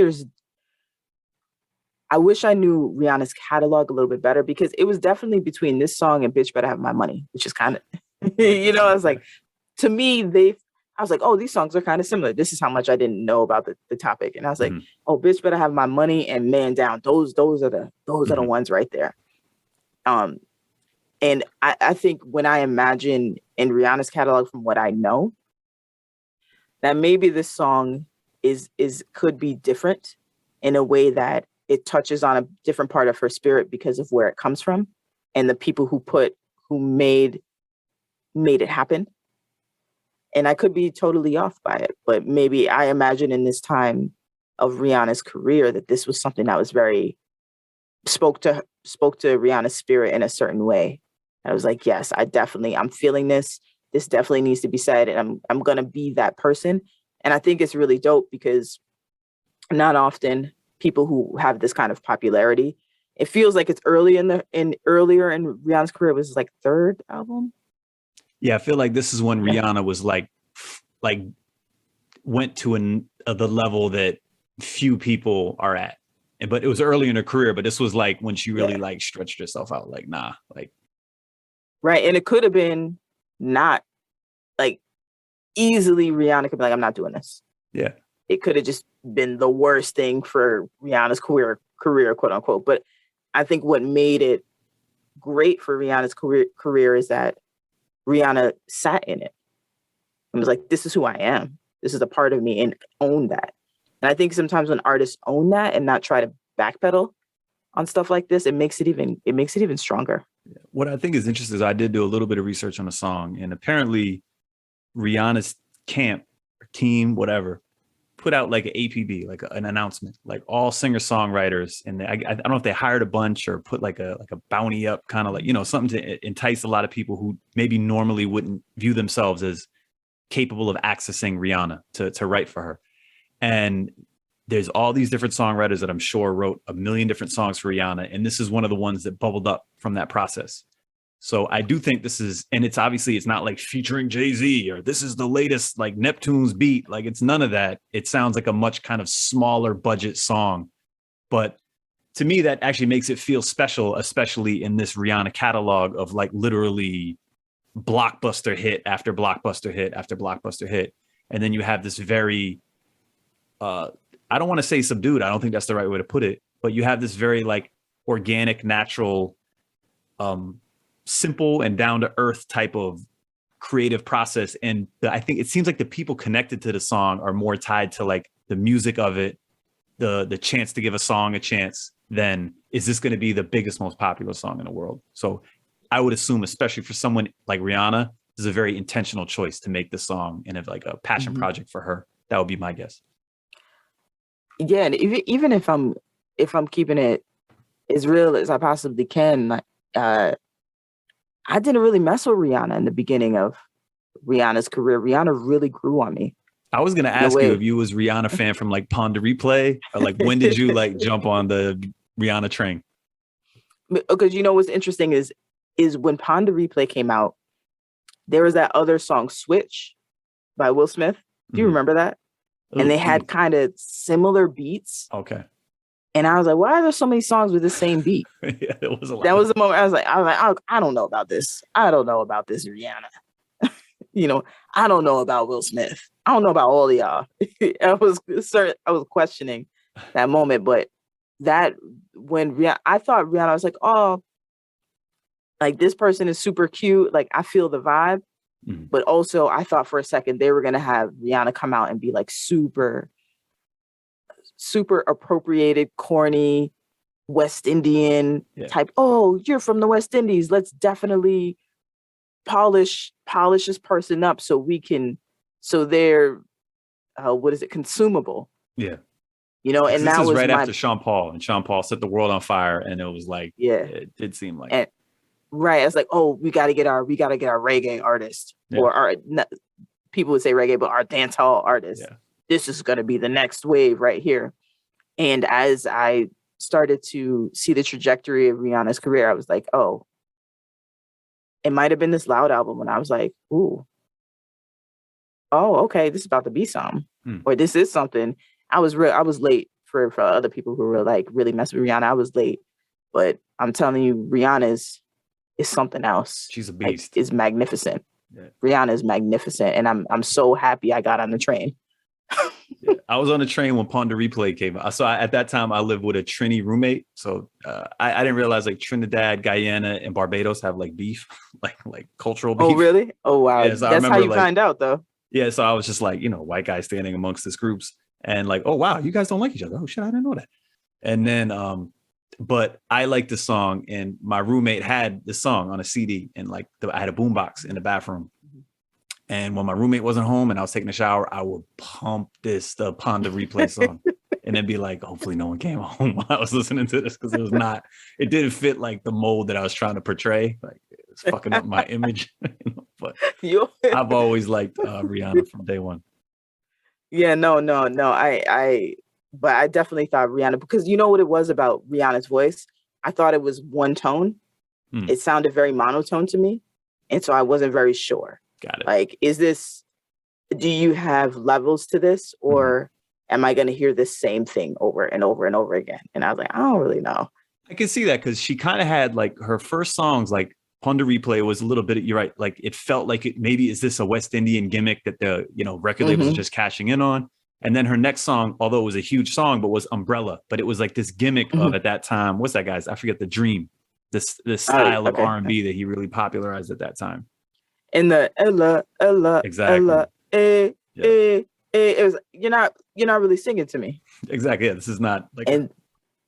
I wish I knew Rihanna's catalog a little bit better, because it was definitely between this song and Bitch Better Have My Money, which is kind of, I was like, to me, I was like, oh, these songs are kind of similar. This is how much I didn't know about the topic. And I was like, oh, Bitch Better Have My Money and Man Down. Those are the ones right there. And I think when I imagine in Rihanna's catalog, from what I know, that maybe this song could be different in a way that it touches on a different part of her spirit because of where it comes from and the people who made it happen. And I could be totally off by it, but maybe I imagine in this time of Rihanna's career that this was something that was very spoke to Rihanna's spirit in a certain way. I was like, yes, I'm feeling this. This definitely needs to be said, and I'm gonna be that person. And I think it's really dope because not often people who have this kind of popularity, it feels like it's earlier in Rihanna's career. It was like third album. Yeah, I feel like this is when Rihanna was like went to the level that few people are at. But it was early in her career, but this was like when she really like stretched herself out. Like, nah, like. Right. And it could have been not like easily Rihanna could be like, I'm not doing this. Yeah. It could have just been the worst thing for Rihanna's career, quote unquote. But I think what made it great for Rihanna's career is that Rihanna sat in it and was like, this is who I am. This is a part of me, and own that. And I think sometimes when artists own that and not try to backpedal on stuff like this, it makes it even stronger. What I think is interesting is I did do a little bit of research on the song, and apparently Rihanna's camp or team, whatever, put out like an APB, like an announcement, like all singer-songwriters. And I don't know if they hired a bunch or put like a bounty up, kind of like, something to entice a lot of people who maybe normally wouldn't view themselves as capable of accessing Rihanna to write for her. And there's all these different songwriters that I'm sure wrote a million different songs for Rihanna. And this is one of the ones that bubbled up from that process. So I do think this is, and it's obviously, it's not like featuring Jay-Z or this is the latest like Neptune's beat. Like it's none of that. It sounds like a much kind of smaller budget song. But to me, that actually makes it feel special, especially in this Rihanna catalog of like literally blockbuster hit after blockbuster hit after blockbuster hit. And then you have this very, I don't want to say subdued. I don't think that's the right way to put it, but you have this very like organic, natural, simple and down to earth type of creative process. And I think it seems like the people connected to the song are more tied to like the music of it, the chance to give a song a chance, than is this going to be the biggest, most popular song in the world? So I would assume, especially for someone like Rihanna, this is a very intentional choice to make the song and have like a passion project for her. That would be my guess. Yeah, and even if I'm keeping it as real as I possibly can, I didn't really mess with Rihanna in the beginning of Rihanna's career. Rihanna really grew on me. I was going to ask you if you was Rihanna fan from like Pon de Replay, or like when did you like jump on the Rihanna train? Because what's interesting is when Pon de Replay came out, there was that other song Switch by Will Smith. Do you remember that? And they had kind of similar beats. Okay. And I was like, why are there so many songs with the same beat? Yeah, it was a lot. That was the moment I was like, I don't know about this. I don't know about this Rihanna. I don't know about Will Smith. I don't know about all of y'all. I was questioning that moment, but that when I thought Rihanna, I was like, oh, like this person is super cute. Like I feel the vibe. But also I thought for a second they were going to have Rihanna come out and be like super appropriated, corny, West Indian type. Oh, you're from the West Indies. Let's definitely polish this person up so they're what is it, consumable. Yeah. You know, and that was was right after Sean Paul, and Sean Paul set the world on fire, and it was like, it did seem like right. It's like, oh, we got to get our reggae artist, or our, people would say reggae, but our dancehall artist. Yeah. This is going to be the next wave right here. And as I started to see the trajectory of Rihanna's career, I was like, oh, it might have been this Loud album when I was like, ooh, oh, okay, this is about to be something, or this is something. I was late for other people who were like really messing with Rihanna. I was late, but I'm telling you, Rihanna is something else. She's a beast. Like, is magnificent. Yeah. Rihanna is magnificent, and I'm so happy I got on the train. I was on the train when Pon de Replay came out. So at that time, I lived with a Trini roommate. So I didn't realize like Trinidad, Guyana, and Barbados have like beef, like cultural beef. Oh, really? Oh, wow. Yeah, so that's how you find out, though. Yeah. So I was just like, white guy standing amongst this groups, and like, oh wow, you guys don't like each other. Oh shit, I didn't know that. And then, but I liked the song, and my roommate had the song on a CD, and like I had a boombox in the bathroom. And when my roommate wasn't home and I was taking a shower, I would pump the Pon de Replay song, and then be like, hopefully no one came home while I was listening to this, because it didn't fit like the mold that I was trying to portray. Like, it was fucking up my image. But I've always liked Rihanna from day one. Yeah, no. But I definitely thought Rihanna, because you know what it was about Rihanna's voice? I thought it was one tone. It sounded very monotone to me. And so I wasn't very sure. Got it. Like, do you have levels to this, or am I going to hear this same thing over and over and over again? And I was like, I don't really know. I can see that, because she kind of had like her first songs, like Pon de Replay was a little bit, you're right. Like it felt like maybe is this a West Indian gimmick that the, record labels are just cashing in on. And then her next song, although it was a huge song, but was Umbrella, but it was like this gimmick of at that time. What's that, guys? I forget the Dream, this style of R&B that he really popularized at that time. In the Ella, exactly. Ella, it was, you're not really singing to me. Exactly. Yeah, this is not like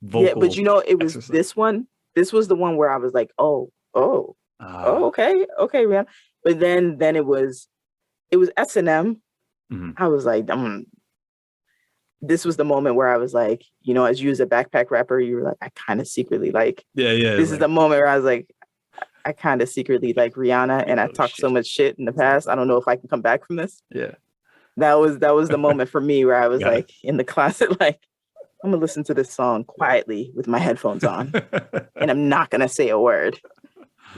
vocal. Yeah, but it was exercise. This one. This was the one where I was like, okay, Rihanna. But then it was S&M. I was like, this was the moment where I was like, as you as a backpack rapper, you were like, I kind of secretly like. Yeah. This is the moment where I was like, I kind of secretly like Rihanna, and I've talked so much shit in the past. I don't know if I can come back from this. Yeah. That was the moment for me where I was like in the closet, like, I'm gonna listen to this song quietly with my headphones on, and I'm not gonna say a word.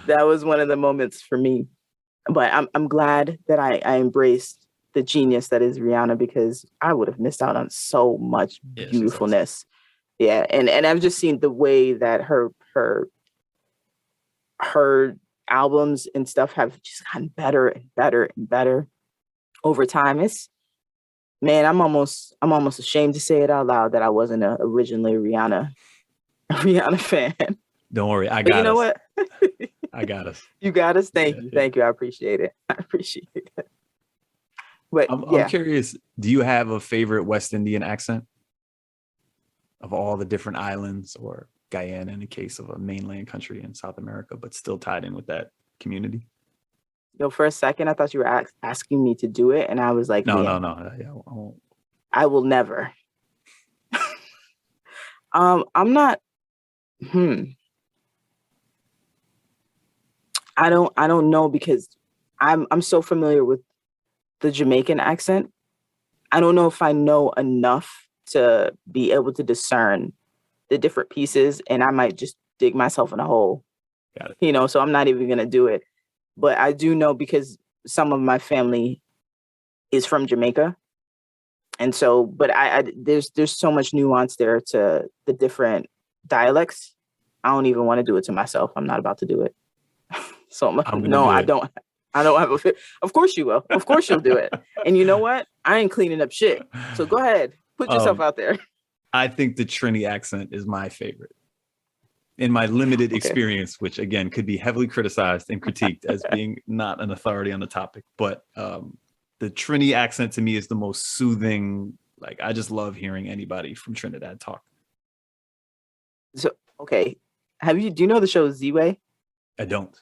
That was one of the moments for me. But I'm glad that I embraced the genius that is Rihanna, because I would have missed out on so much beautifulness. Yeah, and I've just seen the way that her albums and stuff have just gotten better and better and better over time. I'm almost ashamed to say it out loud that I wasn't originally a Rihanna fan. Don't worry, I got us. You know what? I got us. You got us. Thank you. I appreciate it. But I'm curious, do you have a favorite West Indian accent of all the different islands, or Guyana in the case of a mainland country in South America, but still tied in with that community? For a second, I thought you were asking me to do it, and I was like, no. Yeah, I will never. I'm not. I don't know, because I'm so familiar with the Jamaican accent. I don't know if I know enough to be able to discern the different pieces, and I might just dig myself in a hole. Got it. So I'm not even going to do it. But I do know, because some of my family is from Jamaica. And so, but there's so much nuance there to the different dialects. I don't even want to do it to myself. I'm not about to do it. So I don't have a, of course you will. Of course you'll do it. And you know what? I ain't cleaning up shit. So go ahead, put yourself out there. I think the Trini accent is my favorite. in my limited Okay. experience, which again could be heavily criticized and critiqued as being not an authority on the topic, but the Trini accent to me is the most soothing. Like, I just love hearing anybody from Trinidad talk. So, okay. Do you know the show Z-Way? I don't.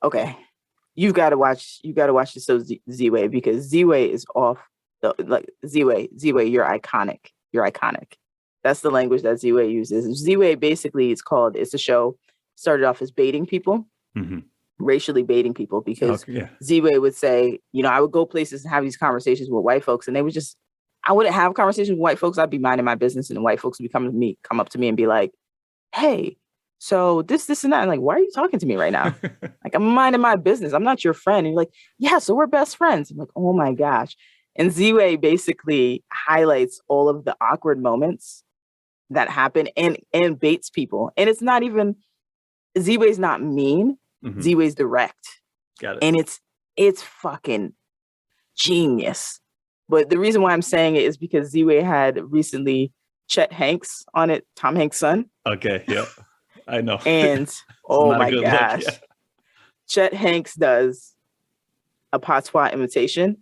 Okay. You've got to watch the show Z-Way, because Z-Way is off Z-Way, you're iconic. You're iconic. That's the language that Z-Way uses. Z-Way basically it's a show, started off as baiting people, racially baiting people, because Z-Way would say, I would go places and have these conversations with white folks, and I wouldn't have conversations with white folks. I'd be minding my business, and the white folks would come up to me and be like, hey, so this and that. I'm like, why are you talking to me right now? Like, I'm minding my business. I'm not your friend. And you're like, yeah, so we're best friends. I'm like, oh my gosh. And Z-Way basically highlights all of the awkward moments that happen and baits people. And it's not even, Z-Way's not mean. Z-Way's direct. Got it. And it's fucking genius. But the reason why I'm saying it is because Z-Way had recently Chet Hanks on it, Tom Hanks' son. Okay, yeah, I know. And oh my gosh, look, yeah. Chet Hanks does a patois imitation,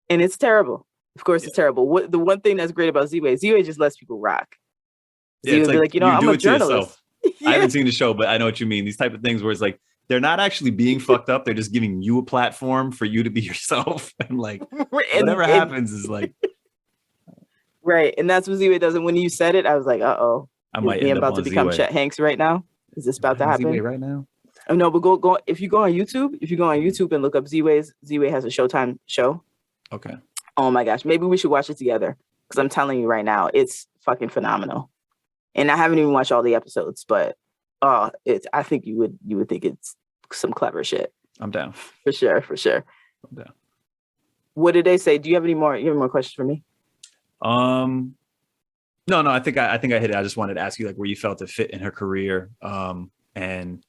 and it's terrible. Of course, it's terrible. The one thing that's great about Z-Way just lets people rock. Z-Way would be like, I'm a journalist. I haven't seen the show, but I know what you mean. These type of things where it's like, they're not actually being fucked up. They're just giving you a platform for you to be yourself. And like, whatever happens is like. Right. And that's what Z-Way does. And when you said it, I was like, uh-oh. I might end about to become Z-Way. Chet Hanks right now. Is this about to happen? Z-Way right now? Oh, no, but go. If you go on YouTube and look up Z-Way has a Showtime show. Okay. Oh my gosh. Maybe we should watch it together. Because I'm telling you right now, it's fucking phenomenal. And I haven't even watched all the episodes, but I think you would think it's some clever shit. I'm down. For sure. I'm down. What did they say? Do you have any more questions for me? No, I think I hit it. I just wanted to ask you like where you felt it fit in her career. And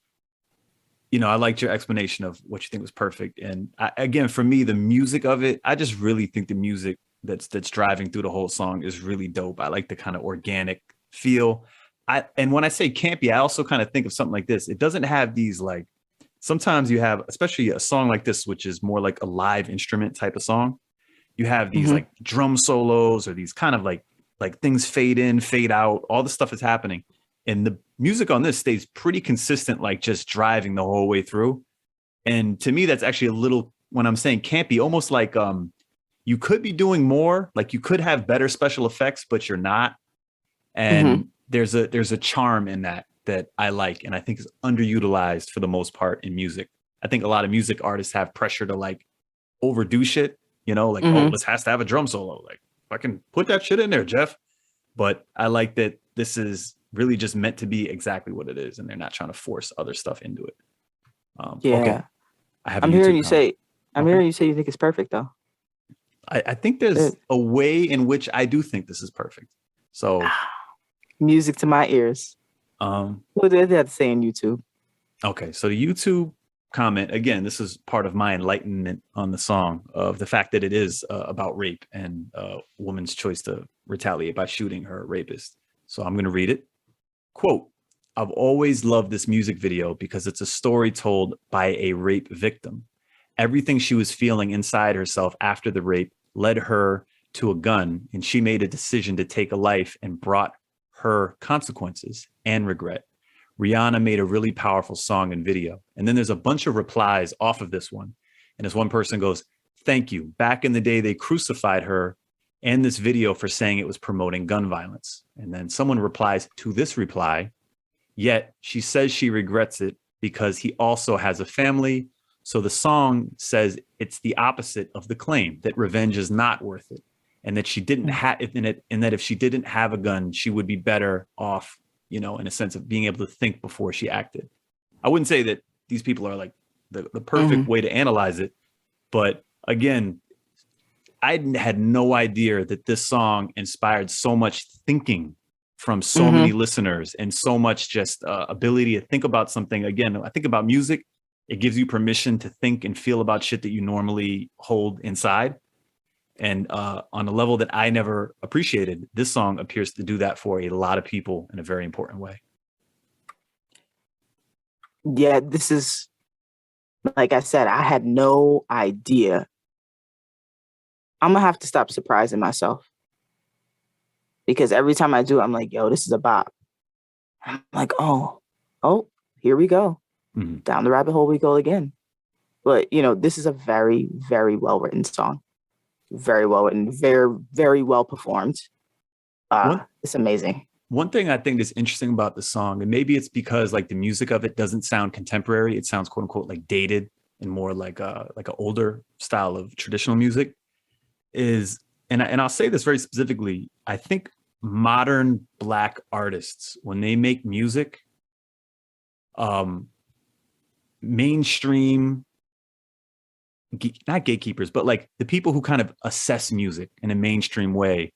I liked your explanation of what you think was perfect. And again, for me, the music of it, I just really think the music that's driving through the whole song is really dope. I like the kind of organic feel. And when I say campy, I also kind of think of something like this. It doesn't have these like, sometimes you have, especially a song like this, which is more like a live instrument type of song. You have these like drum solos or these kind of like things fade in, fade out, all the stuff is happening. And the music on this stays pretty consistent, like just driving the whole way through. And to me, that's actually a little, when I'm saying campy, almost like you could be doing more, like you could have better special effects, but you're not. And there's a charm in that I like, and I think is underutilized for the most part in music. I think a lot of music artists have pressure to like overdo shit, like, oh, this has to have a drum solo. Like, fucking put that shit in there, Jeff. But I like that this is really just meant to be exactly what it is, and they're not trying to force other stuff into it. Okay. I'm hearing you say you think it's perfect though. I think there's a way in which I do think this is perfect. So music to my ears. What did they have to say on YouTube? Okay, so the YouTube comment, again, this is part of my enlightenment on the song of the fact that it is about rape and a woman's choice to retaliate by shooting her rapist. So I'm going to read it. Quote, I've always loved this music video because it's a story told by a rape victim. Everything she was feeling inside herself after the rape led her to a gun, and she made a decision to take a life and brought her consequences and regret. Rihanna made a really powerful song and video. And then there's a bunch of replies off of this one. And this one person goes, thank you. Back in the day, they crucified her and this video for saying it was promoting gun violence. And then someone replies to this reply, yet she says she regrets it because he also has a family. So the song says it's the opposite of the claim, that revenge is not worth it. And that she didn't have it, and that if she didn't have a gun, she would be better off, in a sense of being able to think before she acted. I wouldn't say that these people are like the perfect way to analyze it. But again, I had no idea that this song inspired so much thinking from so many listeners and so much just ability to think about something. Again, I think about music. It gives you permission to think and feel about shit that you normally hold inside. And on a level that I never appreciated, this song appears to do that for a lot of people in a very important way. Yeah, this is, like I said, I had no idea. I'm going to have to stop surprising myself. Because every time I do, I'm like, yo, this is a bop. I'm like, oh, here we go. Mm-hmm. Down the rabbit hole we go again. But, you know, this is a very, very well-written song. Very well written, very, very well performed. It's amazing. One thing I think is interesting about the song, and maybe it's because like the music of it doesn't sound contemporary. It sounds quote unquote like dated and more like an older style of traditional music is, and I'll say this very specifically, I think modern Black artists, when they make music, mainstream, not gatekeepers, but like the people who kind of assess music in a mainstream way,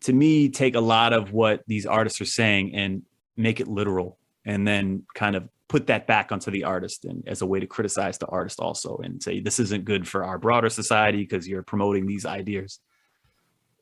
to me, take a lot of what these artists are saying and make it literal, and then kind of put that back onto the artist and as a way to criticize the artist also and say, this isn't good for our broader society because you're promoting these ideas.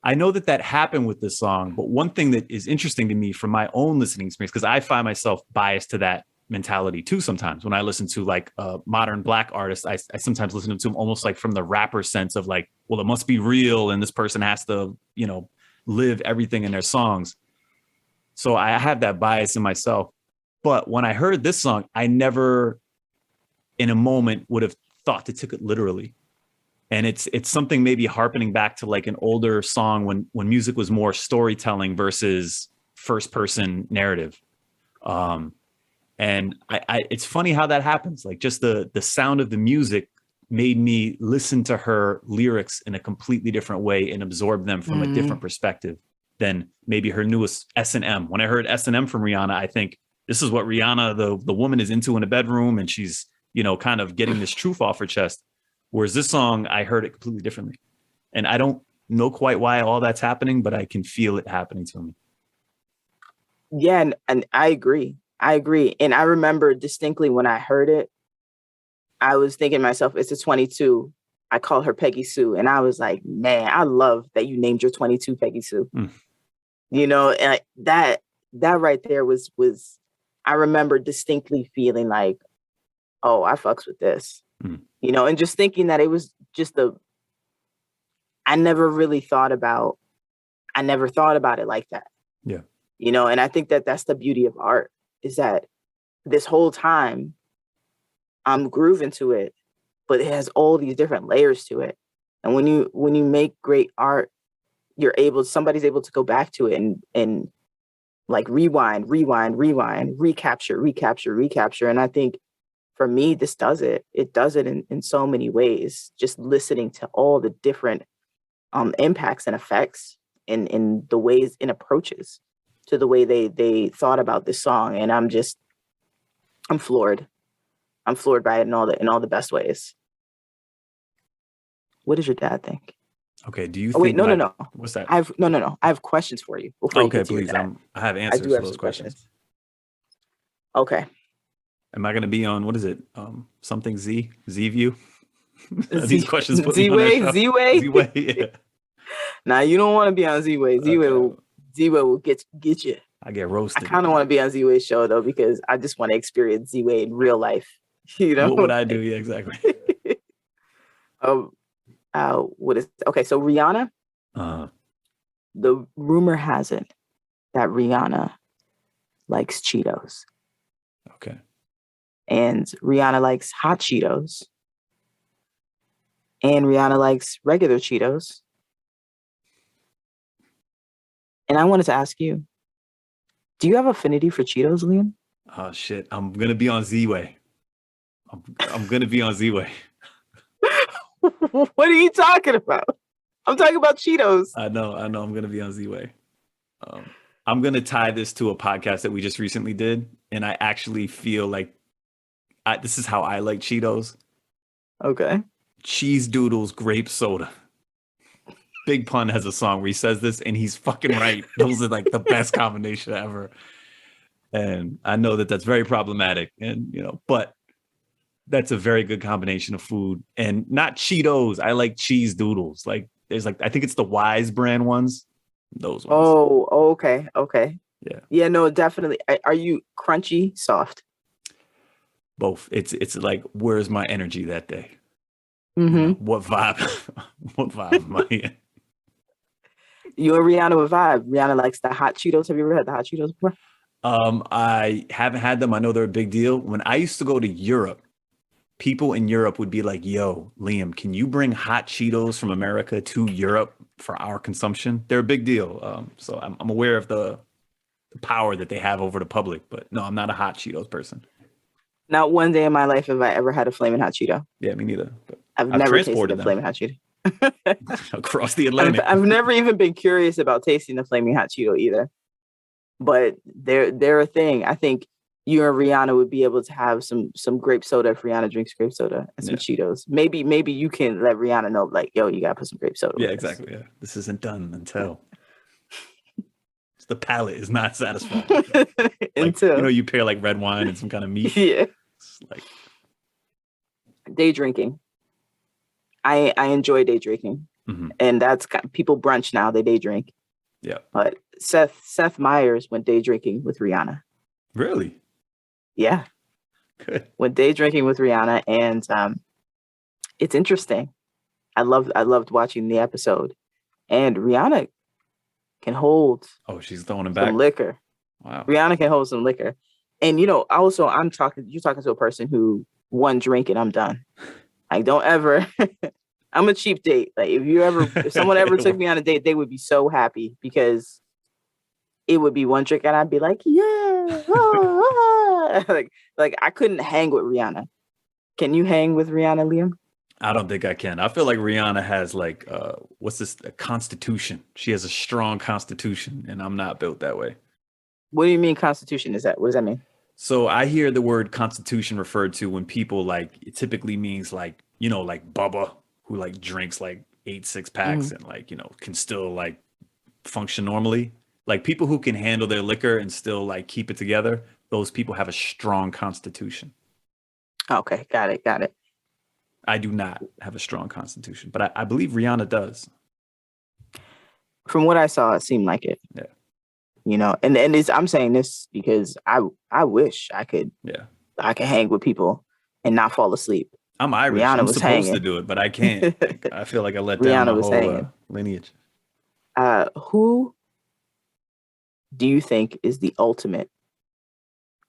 I know that happened with this song, but one thing that is interesting to me from my own listening experience, because I find myself biased to that mentality too sometimes when I listen to like modern Black artists, I sometimes listen to them almost like from the rapper sense of like, well, it must be real and this person has to, you know, live everything in their songs. So I have that bias in myself. But when I heard this song, I never in a moment would have thought to take it literally. And it's something maybe harkening back to like an older song when music was more storytelling versus first person narrative. And it's funny how that happens. Like just the sound of the music made me listen to her lyrics in a completely different way and absorb them from a different perspective than maybe her newest S&M. When I heard S&M from Rihanna, I think this is what Rihanna, the woman, is into in a bedroom, and she's, you know, kind of getting this truth off her chest. Whereas this song, I heard it completely differently. And I don't know quite why all that's happening, but I can feel it happening to me. Yeah, and I agree. And I remember distinctly when I heard it, I was thinking to myself, it's a 22. I call her Peggy Sue. And I was like, man, I love that you named your 22 Peggy Sue. You know, and that right there was, I remember distinctly feeling like, oh, I fucks with this. You know, and just thinking that it was just I never thought about it like that. Yeah. You know, and I think that's the beauty of art, is that this whole time I'm grooving to it, but it has all these different layers to it. And when you make great art, somebody's able to go back to it and like rewind, recapture. And I think for me, this does it. It does it in so many ways, just listening to all the different impacts and effects in the ways and approaches to the way they thought about this song. And I'm floored. I'm floored by it in all the best ways. What does your dad think? Okay. Do you think? Wait, no. What's that? I have questions for you. Okay, please. I have answers for those questions. Okay. Am I going to be on, what is it? Something Z View? These questions put Z-Way? Yeah. Nah, you don't want to be on Z-Way. Z-Way will get you. I get roasted. I kind of want to be on Z-Way's show though, because I just want to experience Z-Way in real life. You know? What would I do? Yeah, exactly. Okay, so Rihanna, the rumor has it that Rihanna likes Cheetos. Okay. And Rihanna likes hot Cheetos. And Rihanna likes regular Cheetos. And I wanted to ask you, do you have affinity for Cheetos, Liam? Oh, shit. I'm going to be on Z-Way. I'm going to be on Z-Way. What are you talking about? I'm talking about Cheetos. I know. I'm going to be on Z-Way. I'm going to tie this to a podcast that we just recently did. And I actually feel like this is how I like Cheetos. Okay. Cheese doodles, grape soda. Big Pun has a song where he says this, and he's fucking right. Those are like the best combination ever. And I know that that's very problematic, and you know, but that's a very good combination of food. And not Cheetos. I like cheese doodles. Like there's like, I think it's the Wise brand ones. Those ones. Oh, okay. Okay. Yeah. Yeah, no, definitely. Are you crunchy, soft? Both. It's like, where's my energy that day? Mm-hmm. You know, what vibe? What vibe am I in? You and Rihanna with vibe. Rihanna likes the hot Cheetos. Have you ever had the hot Cheetos before? I haven't had them. I know they're a big deal. When I used to go to Europe, people in Europe would be like, yo, Liam, can you bring hot Cheetos from America to Europe for our consumption? They're a big deal. So I'm aware of the power that they have over the public, but no, I'm not a hot Cheetos person. Not one day in my life have I ever had a flaming hot Cheeto. Yeah, me neither. But I've never tasted a flaming hot Cheeto. Across the Atlantic. I've never even been curious about tasting the flaming hot Cheeto either. But they're a thing. I think you and Rihanna would be able to have some grape soda if Rihanna drinks grape soda and some Cheetos. Maybe you can let Rihanna know, like, yo, you gotta put some grape soda. Yeah, exactly. Yeah, this isn't done until the palate is not satisfied. Until you pair like red wine and some kind of meat. Yeah, it's like day drinking. I enjoy day drinking, and that's people brunch now. They day drink. Yeah, but Seth Meyers went day drinking with Rihanna. Really? Yeah. Good. Went day drinking with Rihanna, and it's interesting. I loved watching the episode, and Rihanna can hold. Oh, she's throwing it back. Some liquor. Wow. Rihanna can hold some liquor, and you're talking to a person who one drink and I'm done. Like, don't ever. I'm a cheap date. Like, if someone ever took me on a date, they would be so happy because it would be one drink and I'd be like, yeah, like I couldn't hang with Rihanna. Can you hang with Rihanna, Liam? I don't think I can. I feel like Rihanna has like, what's this? A constitution. She has a strong constitution, and I'm not built that way. What do you mean constitution? What does that mean? So I hear the word constitution referred to when people like, it typically means like, like Bubba, who like drinks like 8 6-packs and like, can still like function normally. Like people who can handle their liquor and still like keep it together. Those people have a strong constitution. Okay. Got it. I do not have a strong constitution, but I believe Rihanna does. From what I saw, it seemed like it. Yeah. And I'm saying this because I wish I could. Yeah. I can hang with people and not fall asleep. I'm Irish. Rihanna I'm was supposed hanging. to do it, but I can't. I feel like I let Rihanna down was my whole hanging. Lineage. Who do you think is the ultimate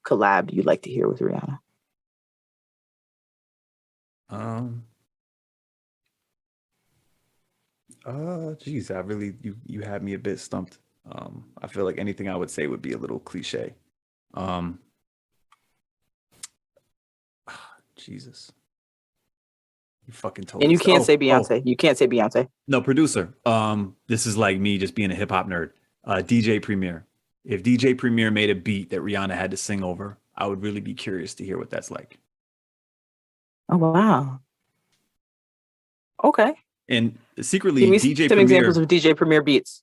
collab you'd like to hear with Rihanna? Geez, I really you had me a bit stumped. I feel like anything I would say would be a little cliche. Jesus. You fucking told me. And you can't say Beyonce. You can't say Beyonce. No, producer. This is like me just being a hip hop nerd. DJ Premier. If DJ Premier made a beat that Rihanna had to sing over, I would really be curious to hear what that's like. Oh wow. Okay. And secretly, give me DJ some Premier, examples of DJ Premier beats.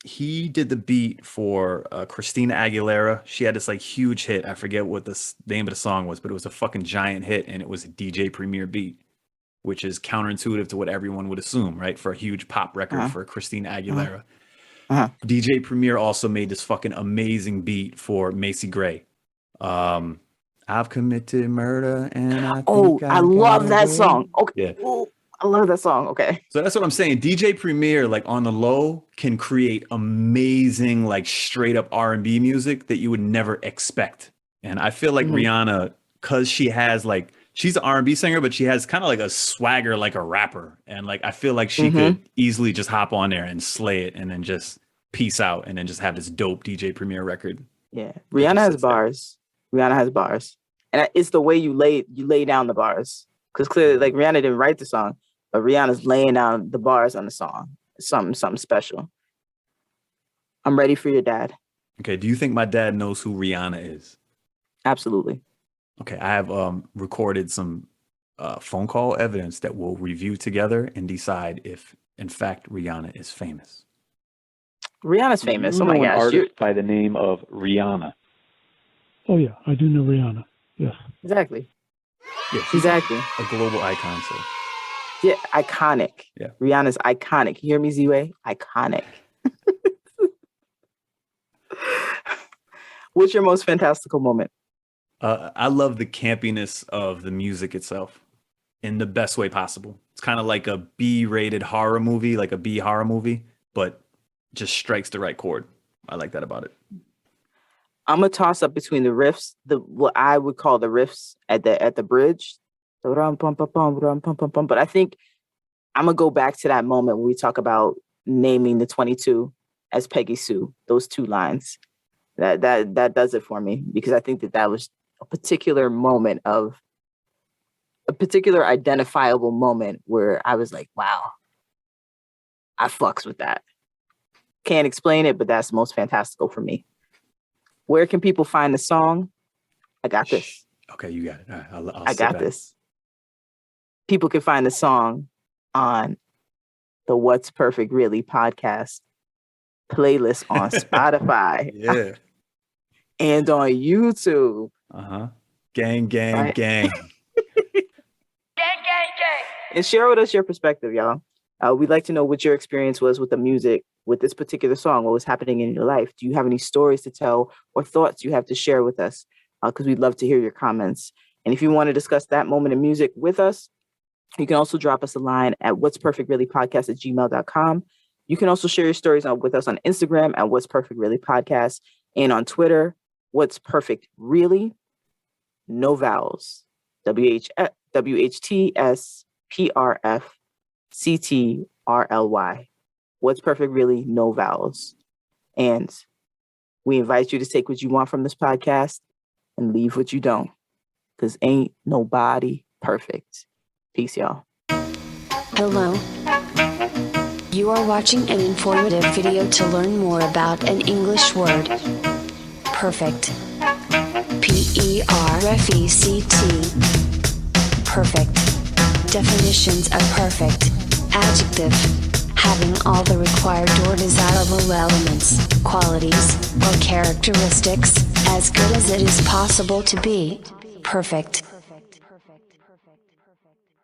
He did the beat for Christina Aguilera. She had this like huge hit. I forget what the name of the song was, but it was a fucking giant hit, and it was a DJ Premier beat, which is counterintuitive to what everyone would assume, right? For a huge pop record for Christina Aguilera. DJ Premier also made this fucking amazing beat for Macy Gray. I've committed murder, and I love that song. Okay. Yeah. Ooh, I love that song. Okay. So that's what I'm saying. DJ Premier, like on the low, can create amazing, like straight up R&B music that you would never expect. And I feel like Rihanna, cause she has like, she's an R&B singer, but she has kind of like a swagger, like a rapper. And like, I feel like she could easily just hop on there and slay it and then just peace out and then just have this dope DJ Premier record. Yeah. Rihanna has bars. Rihanna has bars. And it's the way you lay down the bars. Because clearly, like, Rihanna didn't write the song, but Rihanna's laying down the bars on the song. Something special. I'm ready for your dad. Okay. Do you think my dad knows who Rihanna is? Absolutely. Okay. I have recorded some phone call evidence that we'll review together and decide if, in fact, Rihanna is famous. Rihanna's famous. Oh my gosh. An artist by the name of Rihanna. Oh yeah, I do know Rihanna. Yes. Exactly. Yeah, she's exactly a global icon. So Yeah, iconic. Yeah. Rihanna's iconic. You hear me, Z-Way? Iconic. What's your most fantastical moment? I love the campiness of the music itself in the best way possible. It's kind of like a B-rated horror movie, like a B horror movie, but just strikes the right chord. I like that about it. I'm a toss up between the riffs, what I would call the riffs at the bridge. But I think I'm gonna go back to that moment when we talk about naming the 22 as Peggy Sue. Those two lines. That does it for me, because I think that was a particular moment of a particular identifiable moment where I was like, wow, I fucks with that. Can't explain it, but that's most fantastical for me. Where can people find the song? I got this. Okay, you got it. All right, I'll I got this. People can find the song on the What's Perfect Really podcast playlist on Spotify. Yeah. And on YouTube. Gang, right? Gang. And share with us your perspective, y'all. We'd like to know what your experience was with the music, with this particular song, what was happening in your life. Do you have any stories to tell or thoughts you have to share with us? Because we'd love to hear your comments. And if you want to discuss that moment in music with us, you can also drop us a line at whatsperfectreallypodcast@gmail.com. You can also share your stories with us on Instagram at What's Perfect Really Podcast, and on Twitter, What's Perfect Really, no vowels, WHTSPRFCTRLY. What's Perfect Really, no vowels. And we invite you to take what you want from this podcast and leave what you don't, because ain't nobody perfect. Peace, y'all. Hello. You are watching an informative video to learn more about an English word. Perfect. P-E-R-F-E-C-T. Perfect. Definitions of perfect. Adjective. Having all the required or desirable elements, qualities, or characteristics, as good as it is possible to be. Perfect.